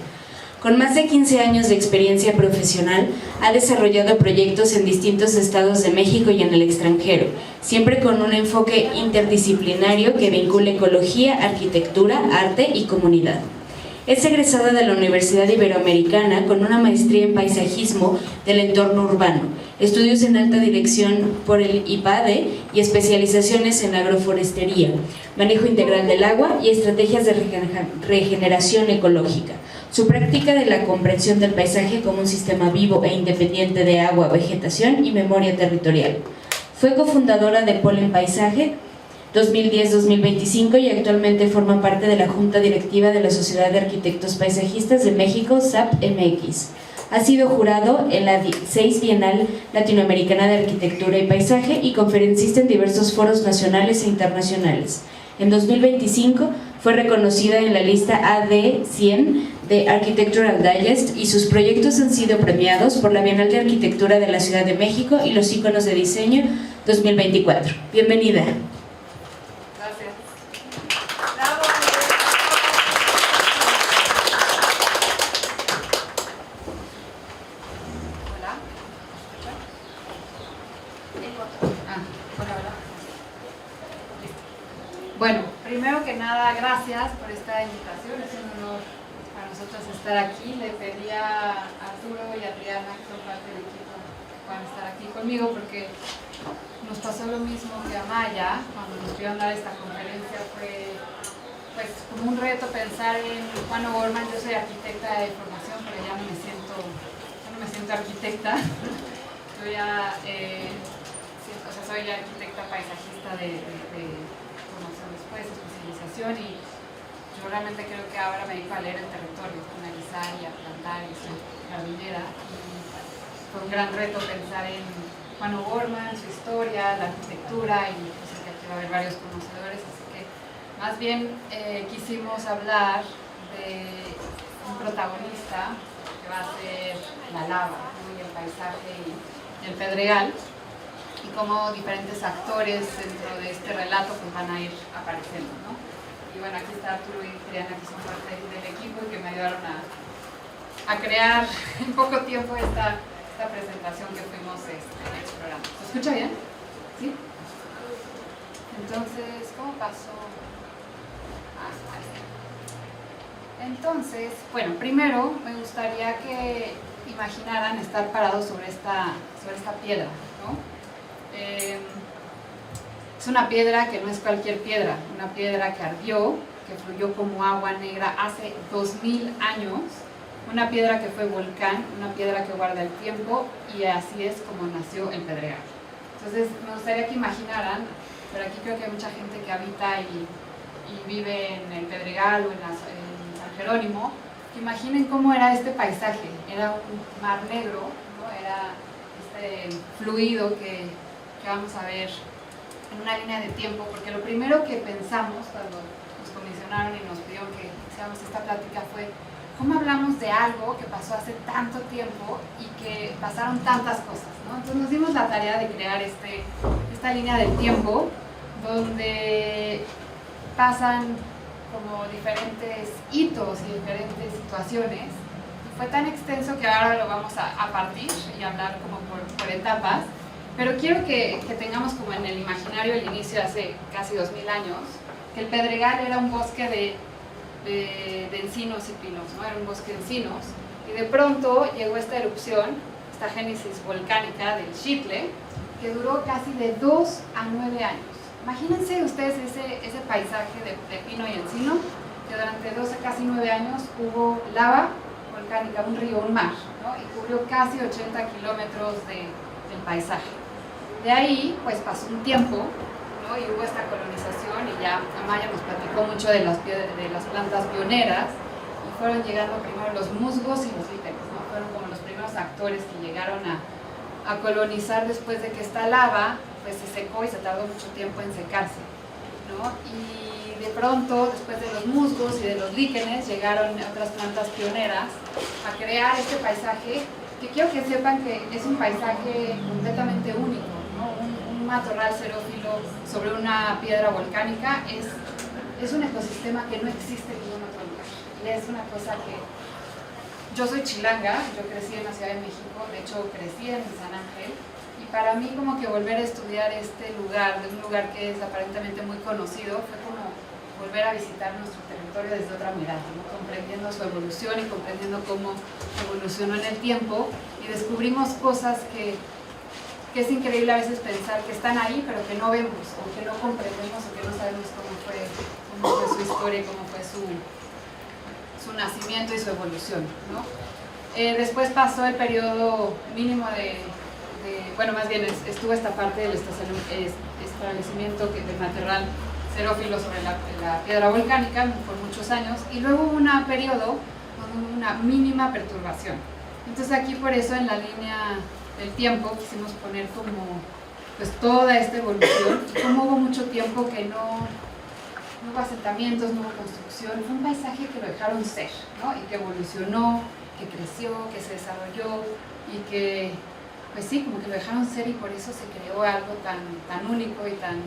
Con más de 15 años de experiencia profesional, ha desarrollado proyectos en distintos estados de México y en el extranjero, siempre con un enfoque interdisciplinario que vincula ecología, arquitectura, arte y comunidad. Es egresada de la Universidad Iberoamericana con una maestría en paisajismo del entorno urbano, estudios en alta dirección por el IPADE y especializaciones en agroforestería, manejo integral del agua y estrategias de regeneración ecológica. Su práctica de la comprensión del paisaje como un sistema vivo e independiente de agua, vegetación y memoria territorial. Fue cofundadora de Polen Paisaje 2010-2025 y actualmente forma parte de la Junta Directiva de la Sociedad de Arquitectos Paisajistas de México, SAP-MX. Ha sido jurado en la 6 Bienal Latinoamericana de Arquitectura y Paisaje y conferencista en diversos foros nacionales e internacionales. En 2025 fue reconocida en la lista AD100 de Architectural Digest y sus proyectos han sido premiados por la Bienal de Arquitectura de la Ciudad de México y los Íconos de Diseño 2024. Bienvenida. Bueno, primero que nada, gracias por esta invitación, es un honor para nosotros estar aquí. Le pedí a Arturo y a Adriana, que son parte del equipo, que puedan estar aquí conmigo, porque nos pasó lo mismo que a Maya, cuando nos pidieron dar esta conferencia. Fue pues como un reto pensar en Juan O'Gorman. Yo soy arquitecta de formación, pero ya no me siento arquitecta. Yo ya, soy arquitecta paisajista de formación después, especialización, y yo realmente creo que ahora me dedico a leer el territorio, a analizar y a plantar, y soy jardinera. Y fue un gran reto pensar en Juan O'Gorman, su historia, la arquitectura, y pues que aquí va a haber varios conocedores, así que más bien quisimos hablar de un protagonista que va a ser la lava, ¿no? Y el paisaje y el pedregal, y cómo diferentes actores dentro de este relato pues van a ir apareciendo, ¿no? Y bueno, aquí está Arturo y Adriana, que son parte del equipo y que me ayudaron a crear en poco tiempo esta presentación que fuimos explorando. ¿Se escucha bien? ¿Sí? Entonces, ¿cómo pasó? Ahí está. Entonces, bueno, primero me gustaría que imaginaran estar parados sobre esta piedra, ¿no? Es una piedra que no es cualquier piedra, una piedra que ardió, que fluyó como agua negra hace 2000 años, una piedra que fue volcán, una piedra que guarda el tiempo, y así es como nació el pedregal. Entonces me gustaría que imaginaran, pero aquí creo que hay mucha gente que habita y vive en el Pedregal o en San Jerónimo, que imaginen cómo era este paisaje. Era un mar negro, ¿no? Era este fluido que vamos a ver en una línea de tiempo, porque lo primero que pensamos cuando nos comisionaron y nos pidieron que hiciéramos esta plática fue ¿cómo hablamos de algo que pasó hace tanto tiempo y que pasaron tantas cosas, ¿no? Entonces nos dimos la tarea de crear esta línea del tiempo donde pasan como diferentes hitos y diferentes situaciones. Y fue tan extenso que ahora lo vamos a partir y hablar como por etapas. Pero quiero que tengamos como en el imaginario el inicio hace casi 2000 años, que el Pedregal era un bosque de encinos y pinos, ¿no? Era un bosque de encinos, y de pronto llegó esta erupción, esta génesis volcánica del Xitle, que duró casi de 2 a 9 años. Imagínense ustedes ese paisaje de pino y encino, que durante 2 a casi 9 años hubo lava volcánica, un río, un mar, ¿no? Y cubrió casi 80 kilómetros del paisaje. De ahí, pues pasó un tiempo, ¿no? Y hubo esta colonización, y ya Amaya nos platicó mucho de las plantas pioneras, y fueron llegando primero los musgos y los líquenes, ¿no? Fueron como los primeros actores que llegaron a colonizar después de que esta lava pues se secó y se tardó mucho tiempo en secarse, ¿no? Y de pronto, después de los musgos y de los líquenes, llegaron otras plantas pioneras a crear este paisaje, que quiero que sepan que es un paisaje completamente único, ¿no? Un matorral xerófilo sobre una piedra volcánica es un ecosistema que no existe en ningún otro lugar. Y es una cosa que... Yo soy chilanga, yo crecí en la Ciudad de México, de hecho crecí en San Ángel, y para mí como que volver a estudiar este lugar, de un lugar que es aparentemente muy conocido, fue como volver a visitar nuestro territorio desde otra mirada, ¿no? Comprendiendo su evolución y comprendiendo cómo evolucionó en el tiempo, y descubrimos cosas que es increíble a veces pensar que están ahí, pero que no vemos, o que no comprendemos, o que no sabemos cómo fue su historia, cómo fue su nacimiento y su evolución, ¿no? Después pasó el periodo mínimo bueno, más bien estuvo esta parte del establecimiento del matorral xerófilo sobre la piedra volcánica por muchos años, y luego hubo un periodo con una mínima perturbación. Entonces aquí por eso en la línea del tiempo quisimos poner como pues toda esta evolución, y como hubo mucho tiempo que no hubo asentamientos, no hubo construcción, fue un paisaje que lo dejaron ser, ¿no? Y que evolucionó, que creció, que se desarrolló, y que, pues sí, como que lo dejaron ser, y por eso se creó algo tan único y tan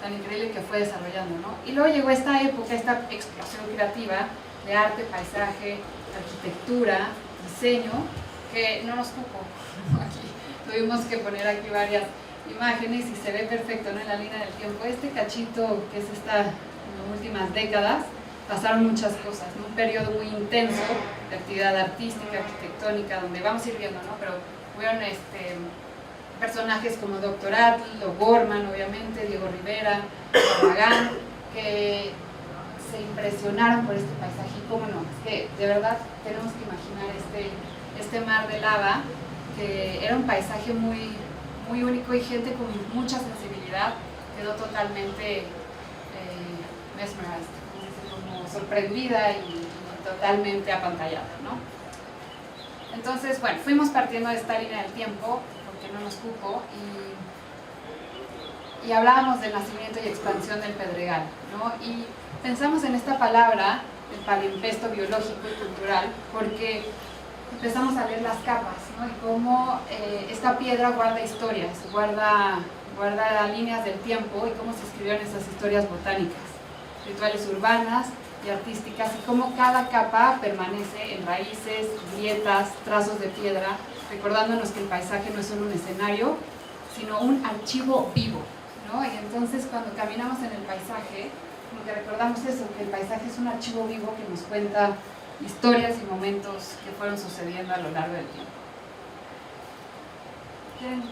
increíble que fue desarrollando, ¿no? Y luego llegó esta época, esta explosión creativa de arte, paisaje, arquitectura, diseño, que no nos cupo, ¿no? Aquí tuvimos que poner aquí varias imágenes y se ve perfecto, ¿no? En la línea del tiempo. Este cachito que es esta últimas décadas, pasaron muchas cosas, ¿no? Un periodo muy intenso de actividad artística, arquitectónica, donde vamos a ir viendo, ¿no? Pero hubieron personajes como Dr. Atl, O'Gorman, obviamente, Diego Rivera, Barragán, que se impresionaron por este paisaje. Y cómo no, es que de verdad tenemos que imaginar este mar de lava, que era un paisaje muy, muy único, y gente con mucha sensibilidad quedó totalmente mesmerized, como sorprendida y totalmente apantallada, ¿no? Entonces, bueno, fuimos partiendo de esta línea del tiempo, porque no nos cupo, y hablábamos del nacimiento y expansión del Pedregal, ¿no? Y pensamos en esta palabra, el palimpsesto biológico y cultural, porque empezamos a leer las capas, ¿no? Y cómo esta piedra guarda historias, guarda líneas del tiempo, y cómo se escribieron esas historias botánicas, rituales urbanas y artísticas, y cómo cada capa permanece en raíces, grietas, trazos de piedra, recordándonos que el paisaje no es solo un escenario, sino un archivo vivo, ¿no? Y entonces cuando caminamos en el paisaje, como que recordamos eso, que el paisaje es un archivo vivo que nos cuenta historias y momentos que fueron sucediendo a lo largo del tiempo. ¿Quieren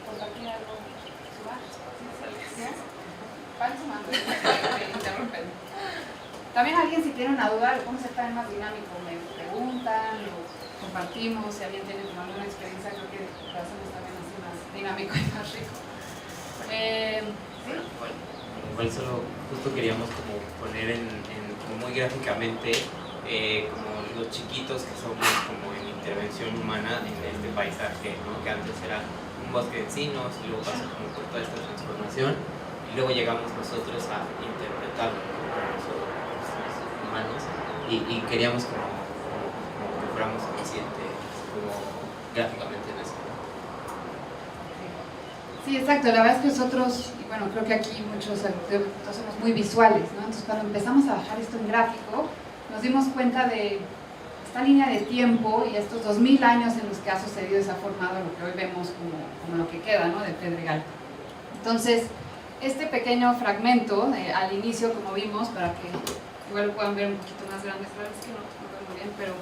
compartir algo? Van sumando, me interrumpen. También alguien, si tiene una duda, cómo se está más dinámico, me preguntan, lo compartimos, si alguien tiene como alguna experiencia, creo que lo hacemos también así más dinámico y más rico. ¿Sí? Bueno, igual solo justo queríamos como poner como muy gráficamente como los chiquitos que somos como en intervención humana en este paisaje, ¿no? Que antes era un bosque de encinos, y luego pasó como por toda esta transformación, y luego llegamos nosotros a interpretarlo como nosotros humanos, y queríamos como que fuéramos conscientes como gráficamente en eso, ¿no? Sí, exacto. La verdad es que nosotros, y bueno, creo que aquí muchos somos muy visuales, ¿no? Entonces cuando empezamos a bajar esto en gráfico, nos dimos cuenta de esta línea de tiempo y estos 2000 años en los que ha sucedido y se ha formado lo que hoy vemos como lo que queda, ¿no? Del Pedregal. Entonces, este pequeño fragmento, al inicio, como vimos, para que igual lo puedan ver un poquito más grande, claro, es que no veo muy bien, pero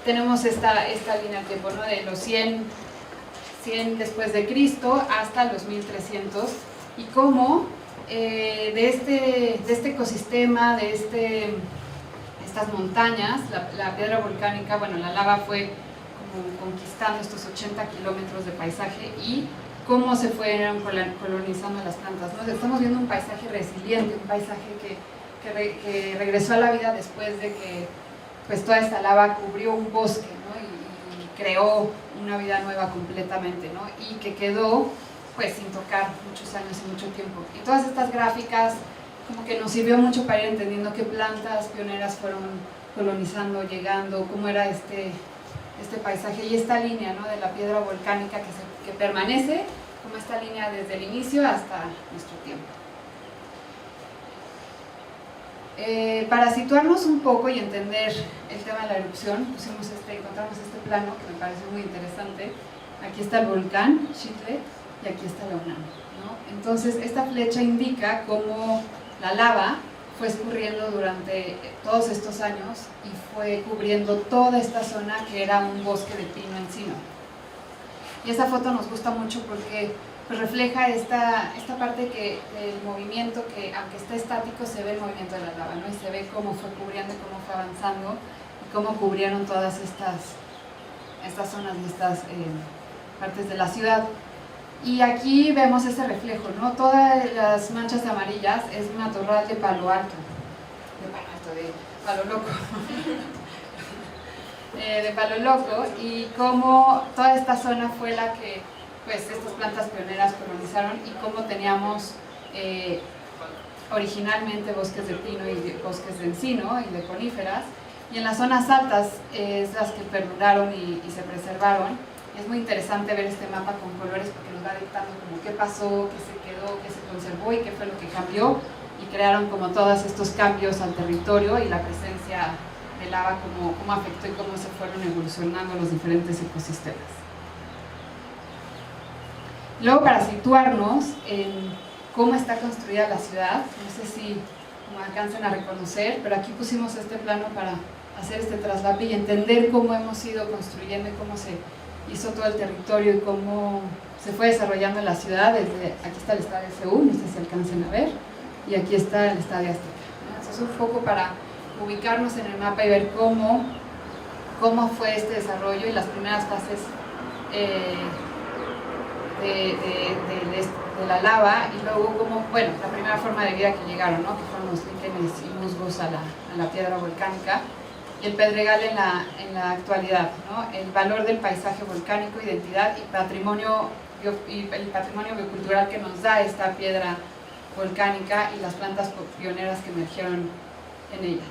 tenemos esta línea de tiempo, ¿no? De los 100 después de Cristo hasta los 1300, y cómo de este ecosistema, de estas montañas, la piedra volcánica, bueno, la lava fue como conquistando estos 80 kilómetros de paisaje, y cómo se fueron colonizando las plantas, ¿no? Estamos viendo un paisaje resiliente, un paisaje que regresó a la vida después de que pues toda esta lava cubrió un bosque, ¿no? Y creó una vida nueva completamente, ¿no? Y que quedó pues sin tocar muchos años y mucho tiempo. Y todas estas gráficas como que nos sirvió mucho para ir entendiendo qué plantas pioneras fueron colonizando, llegando, cómo era este paisaje y esta línea, ¿no? De la piedra volcánica que permanece como esta línea desde el inicio hasta nuestro tiempo. Para situarnos un poco y entender el tema de la erupción, encontramos este plano que me pareció muy interesante. Aquí está el volcán Xitle y aquí está la UNAM, ¿no? Entonces esta flecha indica cómo la lava fue escurriendo durante todos estos años y fue cubriendo toda esta zona que era un bosque de pino encino. Y esa foto nos gusta mucho porque pues, refleja esta parte del movimiento que, aunque está estático, se ve el movimiento de la lava, ¿no? Y se ve cómo fue cubriendo y cómo fue avanzando y cómo cubrieron todas estas zonas y estas partes de la ciudad. Y aquí vemos ese reflejo, ¿no? Todas las manchas amarillas es un matorral de palo alto, de palo loco. De palo loco, y cómo toda esta zona fue la que pues estas plantas pioneras colonizaron, y cómo teníamos originalmente bosques de pino y bosques de encino y de coníferas, y en las zonas altas es las que perduraron y se preservaron. Es muy interesante ver este mapa con colores porque nos va dictando como qué pasó, qué se quedó, qué se conservó y qué fue lo que cambió, y crearon como todos estos cambios al territorio y la presencia de lava, cómo afectó y cómo se fueron evolucionando los diferentes ecosistemas. Luego, para situarnos en cómo está construida la ciudad, no sé si me alcancen a reconocer, pero aquí pusimos este plano para hacer este traslape y entender cómo hemos ido construyendo y cómo se hizo todo el territorio y cómo se fue desarrollando la ciudad. Aquí está el estadio Seúl, no sé si alcancen a ver, y aquí está el estadio Azteca. Entonces, un poco para ubicarnos en el mapa y ver cómo fue este desarrollo y las primeras fases de la lava, y luego la primera forma de vida que llegaron, ¿no? Que fueron los líquenes y musgos a la piedra volcánica, y el pedregal en la actualidad, ¿no? El valor del paisaje volcánico, identidad y el patrimonio biocultural que nos da esta piedra volcánica y las plantas pioneras que emergieron en ellas.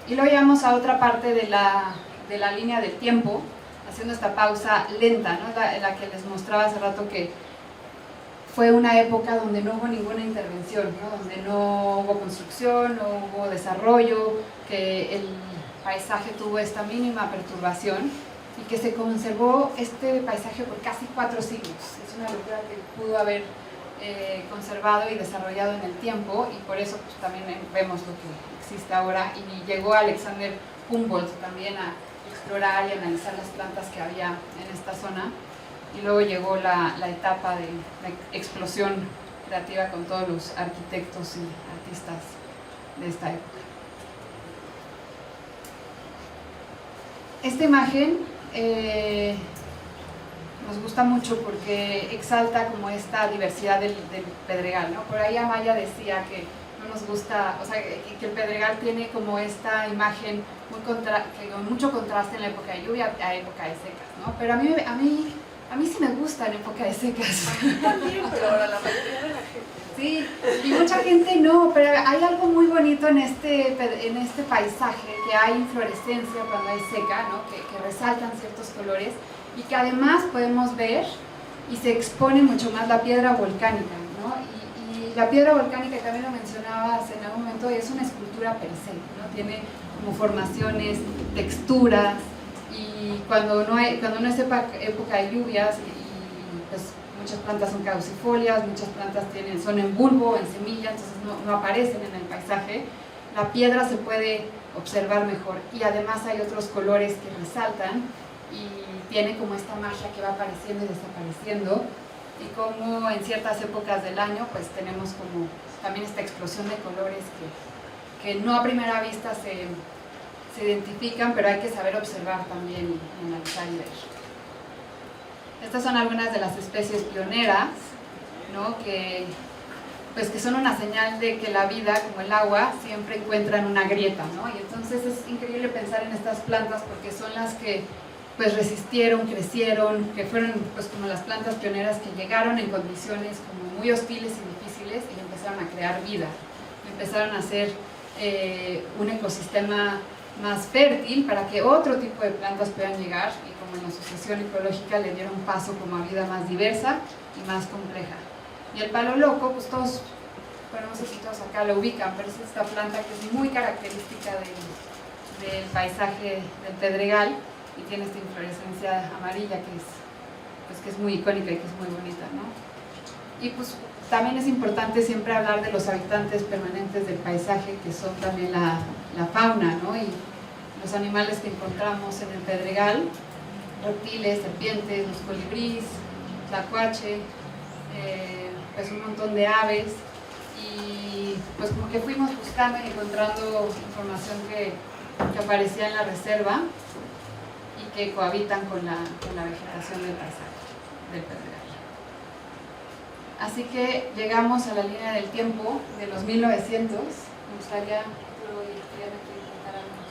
Y luego llegamos a otra parte de la línea del tiempo, haciendo esta pausa lenta, ¿no? la que les mostraba hace rato, que fue una época donde no hubo ninguna intervención, ¿no? Donde no hubo construcción, no hubo desarrollo, que el paisaje tuvo esta mínima perturbación y que se conservó este paisaje por casi 4 siglos. Es una locura que pudo haber conservado y desarrollado en el tiempo, y por eso pues, también vemos lo que existe ahora, y llegó Alexander Humboldt también a explorar y analizar las plantas que había en esta zona, y luego llegó la etapa de la explosión creativa con todos los arquitectos y artistas de esta época. Esta imagen nos gusta mucho porque exalta como esta diversidad del pedregal, ¿no? Por ahí Amaya decía que no nos gusta, o sea, que el pedregal tiene como esta imagen con mucho contraste en la época de lluvia a época de secas, ¿no? Pero a mí sí me gusta en época de secas. También, pero ahora la mayoría de la gente. Sí, y mucha gente no, pero hay algo muy bonito en este paisaje, que hay inflorescencia cuando hay seca, ¿no? que resaltan ciertos colores, y que además podemos ver y se expone mucho más la piedra volcánica, ¿no? Y la piedra volcánica, también lo mencionabas en algún momento, es una escultura per se, ¿no? Tiene como formaciones, texturas, y cuando no es época de lluvias, pues muchas plantas son caducifolias, muchas plantas son en bulbo, en semilla, entonces no aparecen en el paisaje. La piedra se puede observar mejor, y además hay otros colores que resaltan, y tiene como esta magia que va apareciendo y desapareciendo, y como en ciertas épocas del año pues tenemos como también esta explosión de colores que no a primera vista se identifican, pero hay que saber observar también y analizar y ver. Estas son algunas de las especies pioneras, ¿no? que son una señal de que la vida, como el agua, siempre encuentran una grieta, ¿no? Y entonces es increíble pensar en estas plantas porque son las que pues resistieron, crecieron, que fueron pues como las plantas pioneras que llegaron en condiciones como muy hostiles y difíciles y empezaron a crear vida, empezaron a hacer un ecosistema más fértil para que otro tipo de plantas puedan llegar, y como en la asociación ecológica le dieron paso como a vida más diversa y más compleja. Y el palo loco, pues todos, bueno, no sé si todos acá lo ubican, pero es esta planta que es muy característica del paisaje del Pedregal y tiene esta inflorescencia amarilla que es muy icónica y que es muy bonita, ¿no? Y pues también es importante siempre hablar de los habitantes permanentes del paisaje, que son también la fauna, ¿no? Y los animales que encontramos en el Pedregal, reptiles, serpientes, los colibríes, tlacuache, pues un montón de aves, y pues como que fuimos buscando y encontrando información que aparecía en la reserva y que cohabitan con la vegetación del paisaje del Pedregal. Así que llegamos a la línea del tiempo de los 1900. Me gustaría Arturo y Diana que contáramos.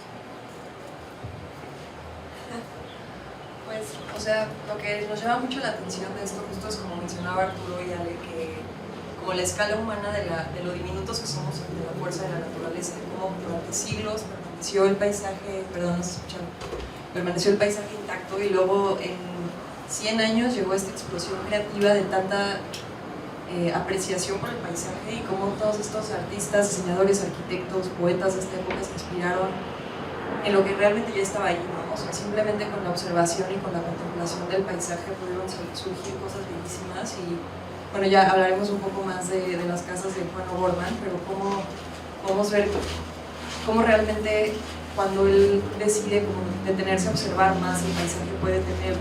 Pues, o sea, lo que nos llama mucho la atención de esto justo es como mencionaba Arturo y Ale, que como la escala humana de lo diminutos que somos ante la fuerza de la naturaleza, de cómo durante siglos permaneció el paisaje, perdón, no se escuchan, permaneció el paisaje intacto, y luego en 100 años llegó esta explosión creativa de tanta apreciación por el paisaje, y cómo todos estos artistas, diseñadores, arquitectos, poetas de esta época se inspiraron en lo que realmente ya estaba ahí, ¿no? O sea, simplemente con la observación y con la contemplación del paisaje pudieron surgir cosas bellísimas. Y bueno, ya hablaremos un poco más de las casas de Juan O'Gorman, pero cómo podemos ver cómo realmente cuando él decide como detenerse a observar más el paisaje puede tener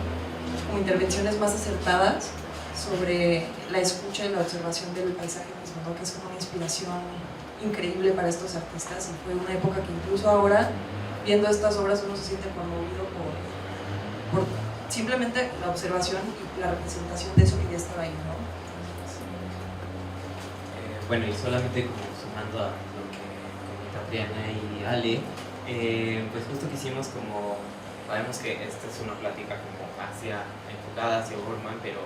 como intervenciones más acertadas sobre la escucha y la observación del paisaje mismo, ¿no? Que es como una inspiración increíble para estos artistas, y fue una época que incluso ahora, viendo estas obras, uno se siente conmovido por simplemente la observación y la representación de eso que ya estaba ahí, ¿no? Bueno, y solamente como sumando a lo que comenta Adriana y Ale, pues justo quisimos como, sabemos que esta es una plática como enfocada hacia O'Gorman, pero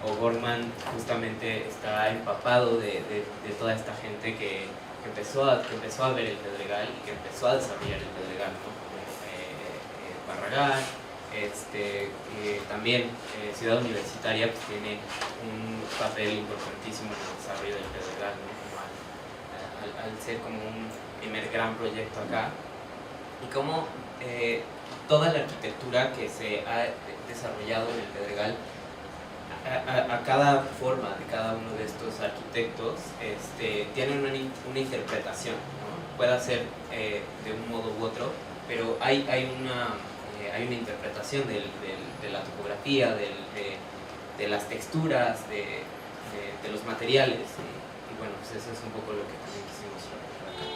O'Gorman justamente está empapado de toda esta gente que empezó a ver el Pedregal y que empezó a desarrollar el Pedregal, ¿no? Como Barragán, también Ciudad Universitaria pues tiene un papel importantísimo en el desarrollo del Pedregal, ¿no? Como al ser como un primer gran proyecto acá, y como toda la arquitectura que se ha desarrollado en el Pedregal, a cada forma de cada uno de estos arquitectos tienen una interpretación, ¿no? Puede ser de un modo u otro, pero hay una interpretación de la topografía, de las texturas, de los materiales, y bueno, pues eso es un poco lo que también quisimos tratar.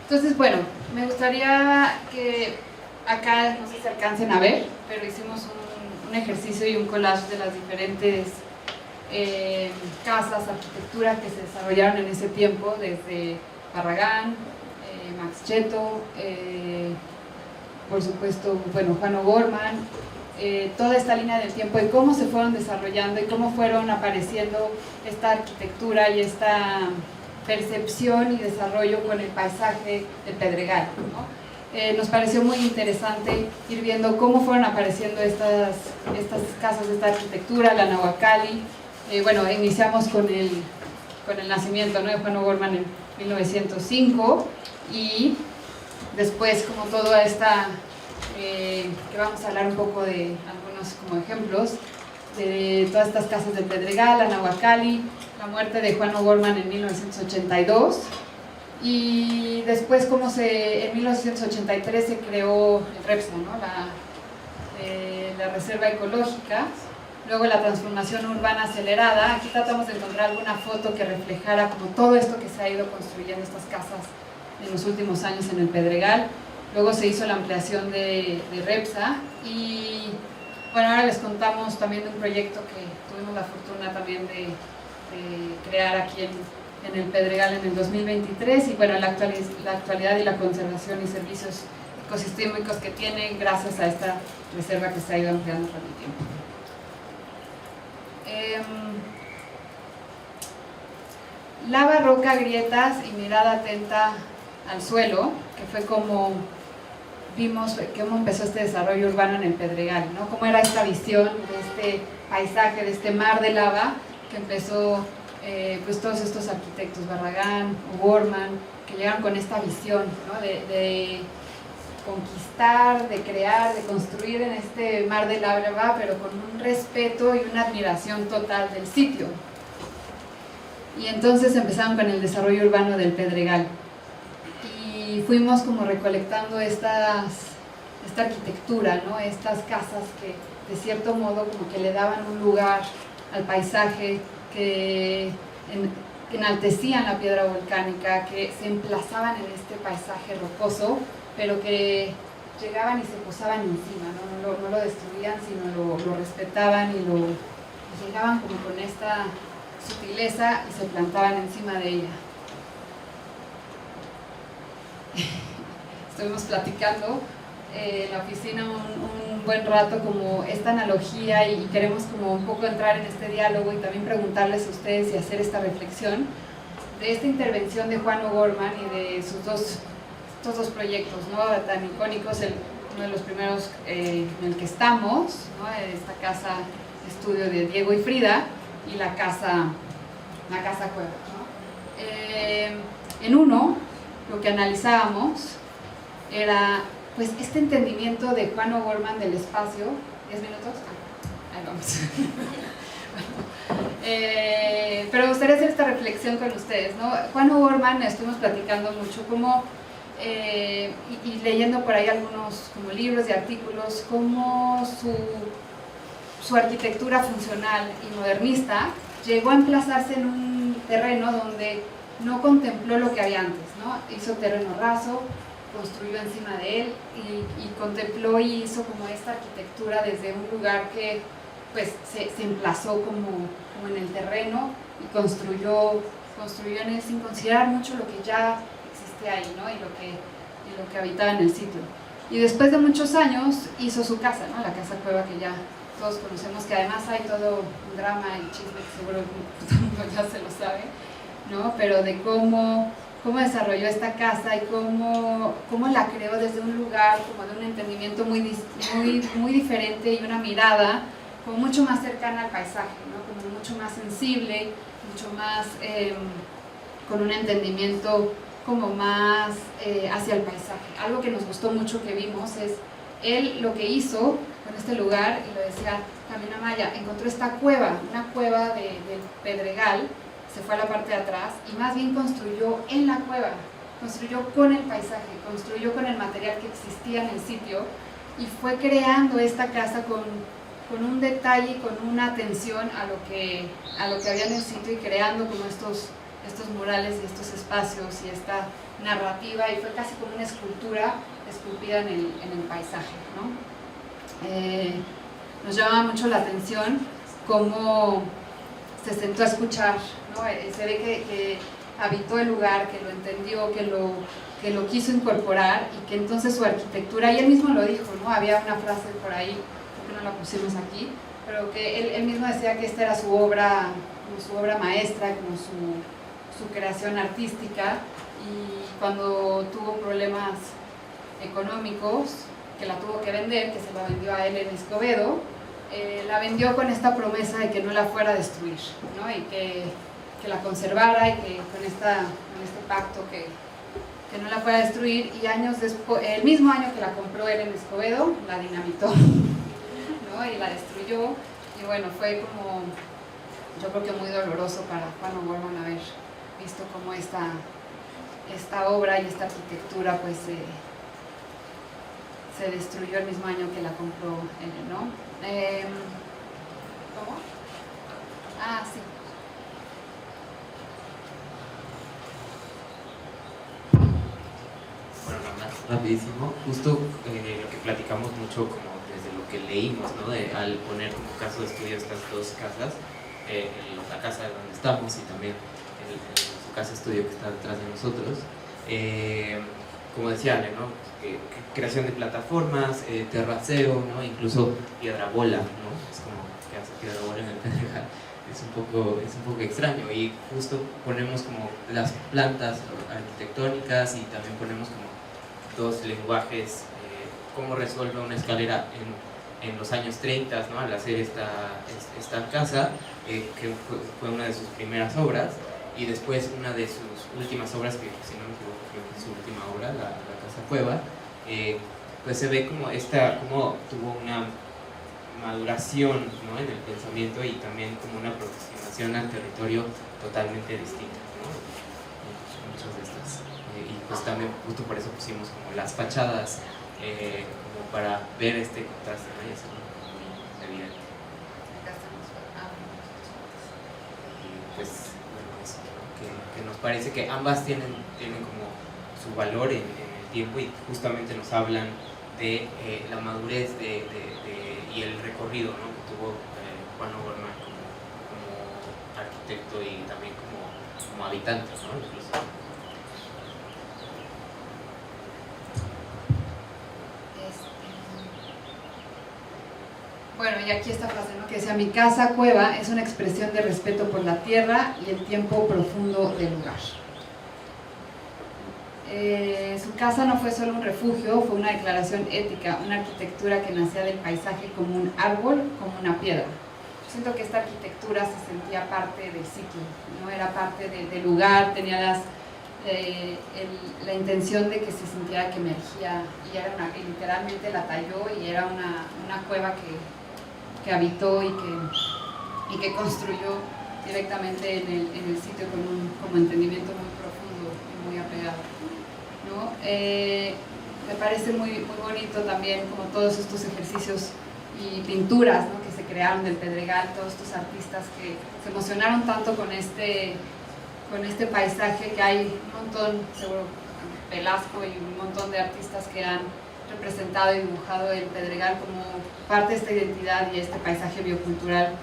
Entonces, bueno, me gustaría que acá, no sé si alcancen a ver, pero hicimos un ejercicio y un collage de las diferentes casas, arquitectura que se desarrollaron en ese tiempo, desde Barragán, Max Cheto, por supuesto, bueno, Juan O'Gorman, toda esta línea del tiempo y cómo se fueron desarrollando y cómo fueron apareciendo esta arquitectura y esta percepción y desarrollo con el paisaje del Pedregal, ¿no? Nos pareció muy interesante ir viendo cómo fueron apareciendo estas casas de esta arquitectura, la Nahuacali. Bueno, iniciamos con el nacimiento, ¿no?, de Juan O'Gorman en 1905, y después como toda esta, que vamos a hablar un poco de algunos como ejemplos, de todas estas casas del Pedregal, la Nahuacali, la muerte de Juan O'Gorman en 1982, y después como en 1983 se creó el REPSA, ¿no?, la Reserva Ecológica, luego la transformación urbana acelerada. Aquí tratamos de encontrar alguna foto que reflejara como todo esto que se ha ido construyendo, estas casas en los últimos años en el Pedregal. Luego se hizo la ampliación de REPSA, y bueno, ahora les contamos también de un proyecto que tuvimos la fortuna también de crear aquí en el Pedregal en el 2023, y bueno, la actualidad y la conservación y servicios ecosistémicos que tiene gracias a esta reserva que se ha ido ampliando con el tiempo. Lava, roca, grietas y mirada atenta al suelo, que fue como vimos cómo empezó este desarrollo urbano en el Pedregal, ¿no? Cómo era esta visión de este paisaje, de este mar de lava que empezó pues todos estos arquitectos, Barragán, O'Gorman, que llegaron con esta visión, ¿no? de conquistar, de crear, de construir en este mar de lava, pero con un respeto y una admiración total del sitio. Y entonces empezaron con el desarrollo urbano del Pedregal. Y fuimos como recolectando esta arquitectura, ¿no? Estas casas que de cierto modo como que le daban un lugar al paisaje, que enaltecían la piedra volcánica, que se emplazaban en este paisaje rocoso, pero que llegaban y se posaban encima, ¿no? No lo destruían, sino lo respetaban y llegaban como con esta sutileza y se plantaban encima de ella. Estuvimos platicando en la oficina un buen rato como esta analogía y queremos como un poco entrar en este diálogo y también preguntarles a ustedes y hacer esta reflexión de esta intervención de Juan O'Gorman y de estos dos proyectos, ¿no? Tan icónicos, uno de los primeros en el que estamos, ¿no? Esta casa estudio de Diego y Frida y la casa cueva, ¿no? En uno lo que analizábamos era pues este entendimiento de Juan O'Gorman del espacio. 10 minutos, ahí vamos. Pero me gustaría hacer esta reflexión con ustedes, ¿no? Juan O'Gorman, estuvimos platicando mucho como y leyendo por ahí algunos como libros y artículos, cómo su arquitectura funcional y modernista llegó a emplazarse en un terreno donde no contempló lo que había antes, ¿no? Hizo terreno raso, construyó encima de él y contempló y hizo como esta arquitectura desde un lugar que pues se emplazó como en el terreno y construyó en él sin considerar mucho lo que ya existía ahí, ¿no? y lo que habitaba en el sitio. Y después de muchos años hizo su casa, ¿no? La casa cueva que ya todos conocemos, que además hay todo un drama y chisme que seguro todo el mundo ya se lo sabe, ¿no? Pero de cómo desarrolló esta casa y cómo la creó desde un lugar como de un entendimiento muy diferente y una mirada como mucho más cercana al paisaje, ¿no? Como mucho más sensible, mucho más con un entendimiento como más hacia el paisaje. Algo que nos gustó mucho que vimos es él lo que hizo con este lugar, y lo decía Camila Maya, encontró esta cueva, una cueva del Pedregal, se fue a la parte de atrás y más bien construyó en la cueva, construyó con el paisaje, construyó con el material que existía en el sitio y fue creando esta casa con un detalle y con una atención a lo que había en el sitio y creando como estos murales y estos espacios y esta narrativa, y fue casi como una escultura esculpida en el paisaje, ¿no? Nos llama mucho la atención cómo se sentó a escuchar, ¿no? Se ve que habitó el lugar, que lo entendió, que lo quiso incorporar y que entonces su arquitectura, y él mismo lo dijo, ¿no? Había una frase por ahí, creo que no la pusimos aquí, pero que él mismo decía que esta era su obra maestra, como su creación artística, y cuando tuvo problemas económicos, que la tuvo que vender, que se la vendió a él en Escobedo, la vendió con esta promesa de que no la fuera a destruir, ¿no? Y que la conservara y que con este pacto que no la fuera a destruir, y años después, el mismo año que la compró él en Escobedo, la dinamitó, ¿no? Y la destruyó, y bueno, fue como, yo creo que muy doloroso para Juan O'Gorman haber visto cómo esta obra y esta arquitectura pues se destruyó el mismo año que la compró él, ¿no? ¿Cómo? Ah, sí. Bueno, nada más rapidísimo, justo lo que platicamos mucho como desde lo que leímos, ¿no? Al poner como caso de estudio estas dos casas, la casa donde estamos y también su casa de estudio que está detrás de nosotros, como decía Ale, ¿no? Creación de plataformas, terraceo, ¿no? Incluso piedra bola, ¿no? Es como que hace piedra bola en el Pedregal. es un poco extraño, y justo ponemos como las plantas arquitectónicas y también ponemos como dos lenguajes, cómo resuelve una escalera en los años 30, ¿no? Al hacer esta casa, que fue una de sus primeras obras, y después una de sus últimas obras, que si no me equivoco creo que es su última obra, la Casa Cueva, pues se ve como tuvo una maduración, ¿no? En el pensamiento, y también como una aproximación al territorio totalmente distinta, ¿no? Muchas de estas, y pues también justo por eso pusimos como las fachadas, como para ver este contraste, ¿no? Y eso es muy evidente. Y pues bueno, eso, ¿no? que nos parece que ambas tienen como su valor en el tiempo, y justamente nos hablan de la madurez y el recorrido, ¿no? Que tuvo Juan O'Gorman como arquitecto y también como habitante, ¿no? Incluso. Bueno, y aquí esta frase, ¿no? Que decía: mi casa cueva es una expresión de respeto por la tierra y el tiempo profundo del lugar. Su casa no fue solo un refugio, fue una declaración ética, una arquitectura que nacía del paisaje como un árbol, como una piedra. Yo siento que esta arquitectura se sentía parte del sitio, no era parte del lugar, tenía la intención de que se sintiera que emergía, y literalmente la talló, y era una cueva que habitó y que construyó directamente en el sitio con un como entendimiento muy profundo y muy apegado, ¿no? Me parece muy, muy bonito también como todos estos ejercicios y pinturas, ¿no? Que se crearon del Pedregal, todos estos artistas que se emocionaron tanto con este paisaje, que hay un montón, seguro Velasco y un montón de artistas que han representado y dibujado el Pedregal como parte de esta identidad y este paisaje biocultural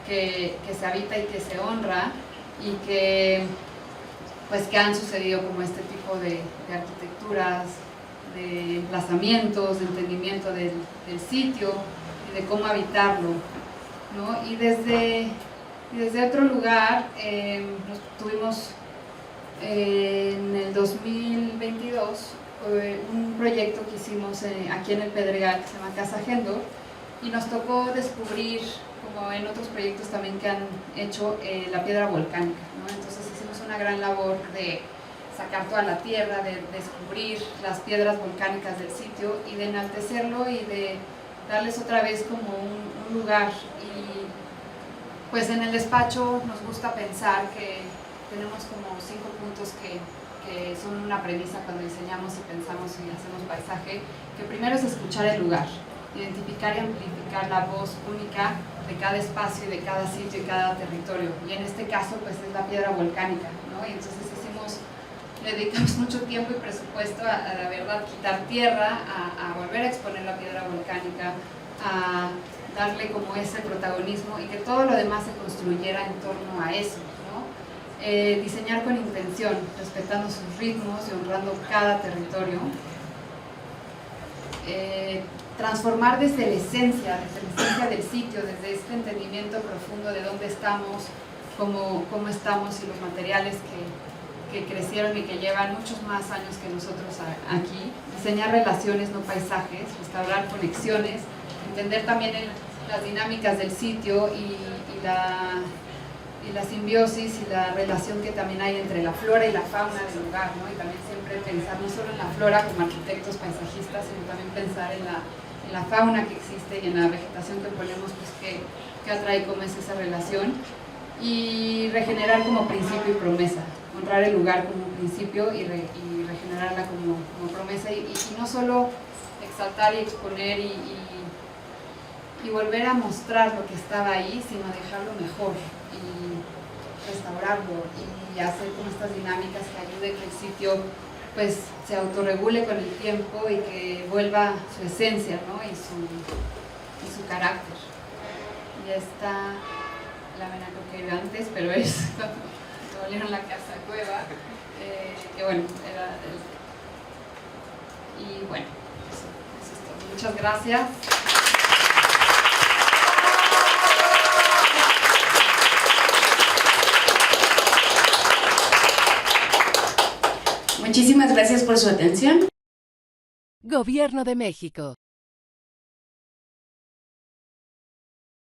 que se habita y que se honra, y que han sucedido como este tipo de arquitecturas, de emplazamientos, de entendimiento del sitio y de cómo habitarlo, ¿no? Y desde otro lugar tuvimos en el 2022 un proyecto que hicimos aquí en el Pedregal que se llama Casa Gendor, y nos tocó descubrir, como en otros proyectos también que han hecho, la piedra volcánica, ¿no? Entonces hicimos una gran labor de sacar toda la tierra, de descubrir las piedras volcánicas del sitio y de enaltecerlo y de darles otra vez como un lugar. Y pues en el despacho nos gusta pensar que tenemos como 5 puntos que son una premisa cuando diseñamos y pensamos y hacemos paisaje, que primero es escuchar el lugar, identificar y amplificar la voz única de cada espacio y de cada sitio y cada territorio, y en este caso pues es la piedra volcánica, ¿no? Y entonces le dedicamos mucho tiempo y presupuesto a la verdad quitar tierra, a volver a exponer la piedra volcánica, a darle como ese protagonismo, y que todo lo demás se construyera en torno a eso, ¿no? Diseñar con intención, respetando sus ritmos y honrando cada territorio. Transformar desde la esencia del sitio, desde este entendimiento profundo de dónde estamos, cómo estamos, y los materiales que crecieron y que llevan muchos más años que nosotros aquí. Diseñar relaciones, no paisajes, restaurar conexiones, entender también las dinámicas del sitio y la simbiosis y la relación que también hay entre la flora y la fauna del lugar, ¿no? Y también siempre pensar no solo en la flora como arquitectos paisajistas, sino también pensar en la fauna que existe y en la vegetación que ponemos, pues que atrae como es esa relación. Y regenerar como principio y promesa, honrar el lugar como un principio y regenerarla como promesa, y no solo exaltar y exponer y volver a mostrar lo que estaba ahí, sino dejarlo mejor y restaurarlo y hacer como estas dinámicas que ayuden que el sitio pues se autorregule con el tiempo y que vuelva su esencia, ¿no? y su carácter. Y esta lámina creo que era antes, pero es cuando demolieron la casa cueva, que bueno, y bueno, eso es todo. Muchas gracias. Muchísimas gracias por su atención. Gobierno de México.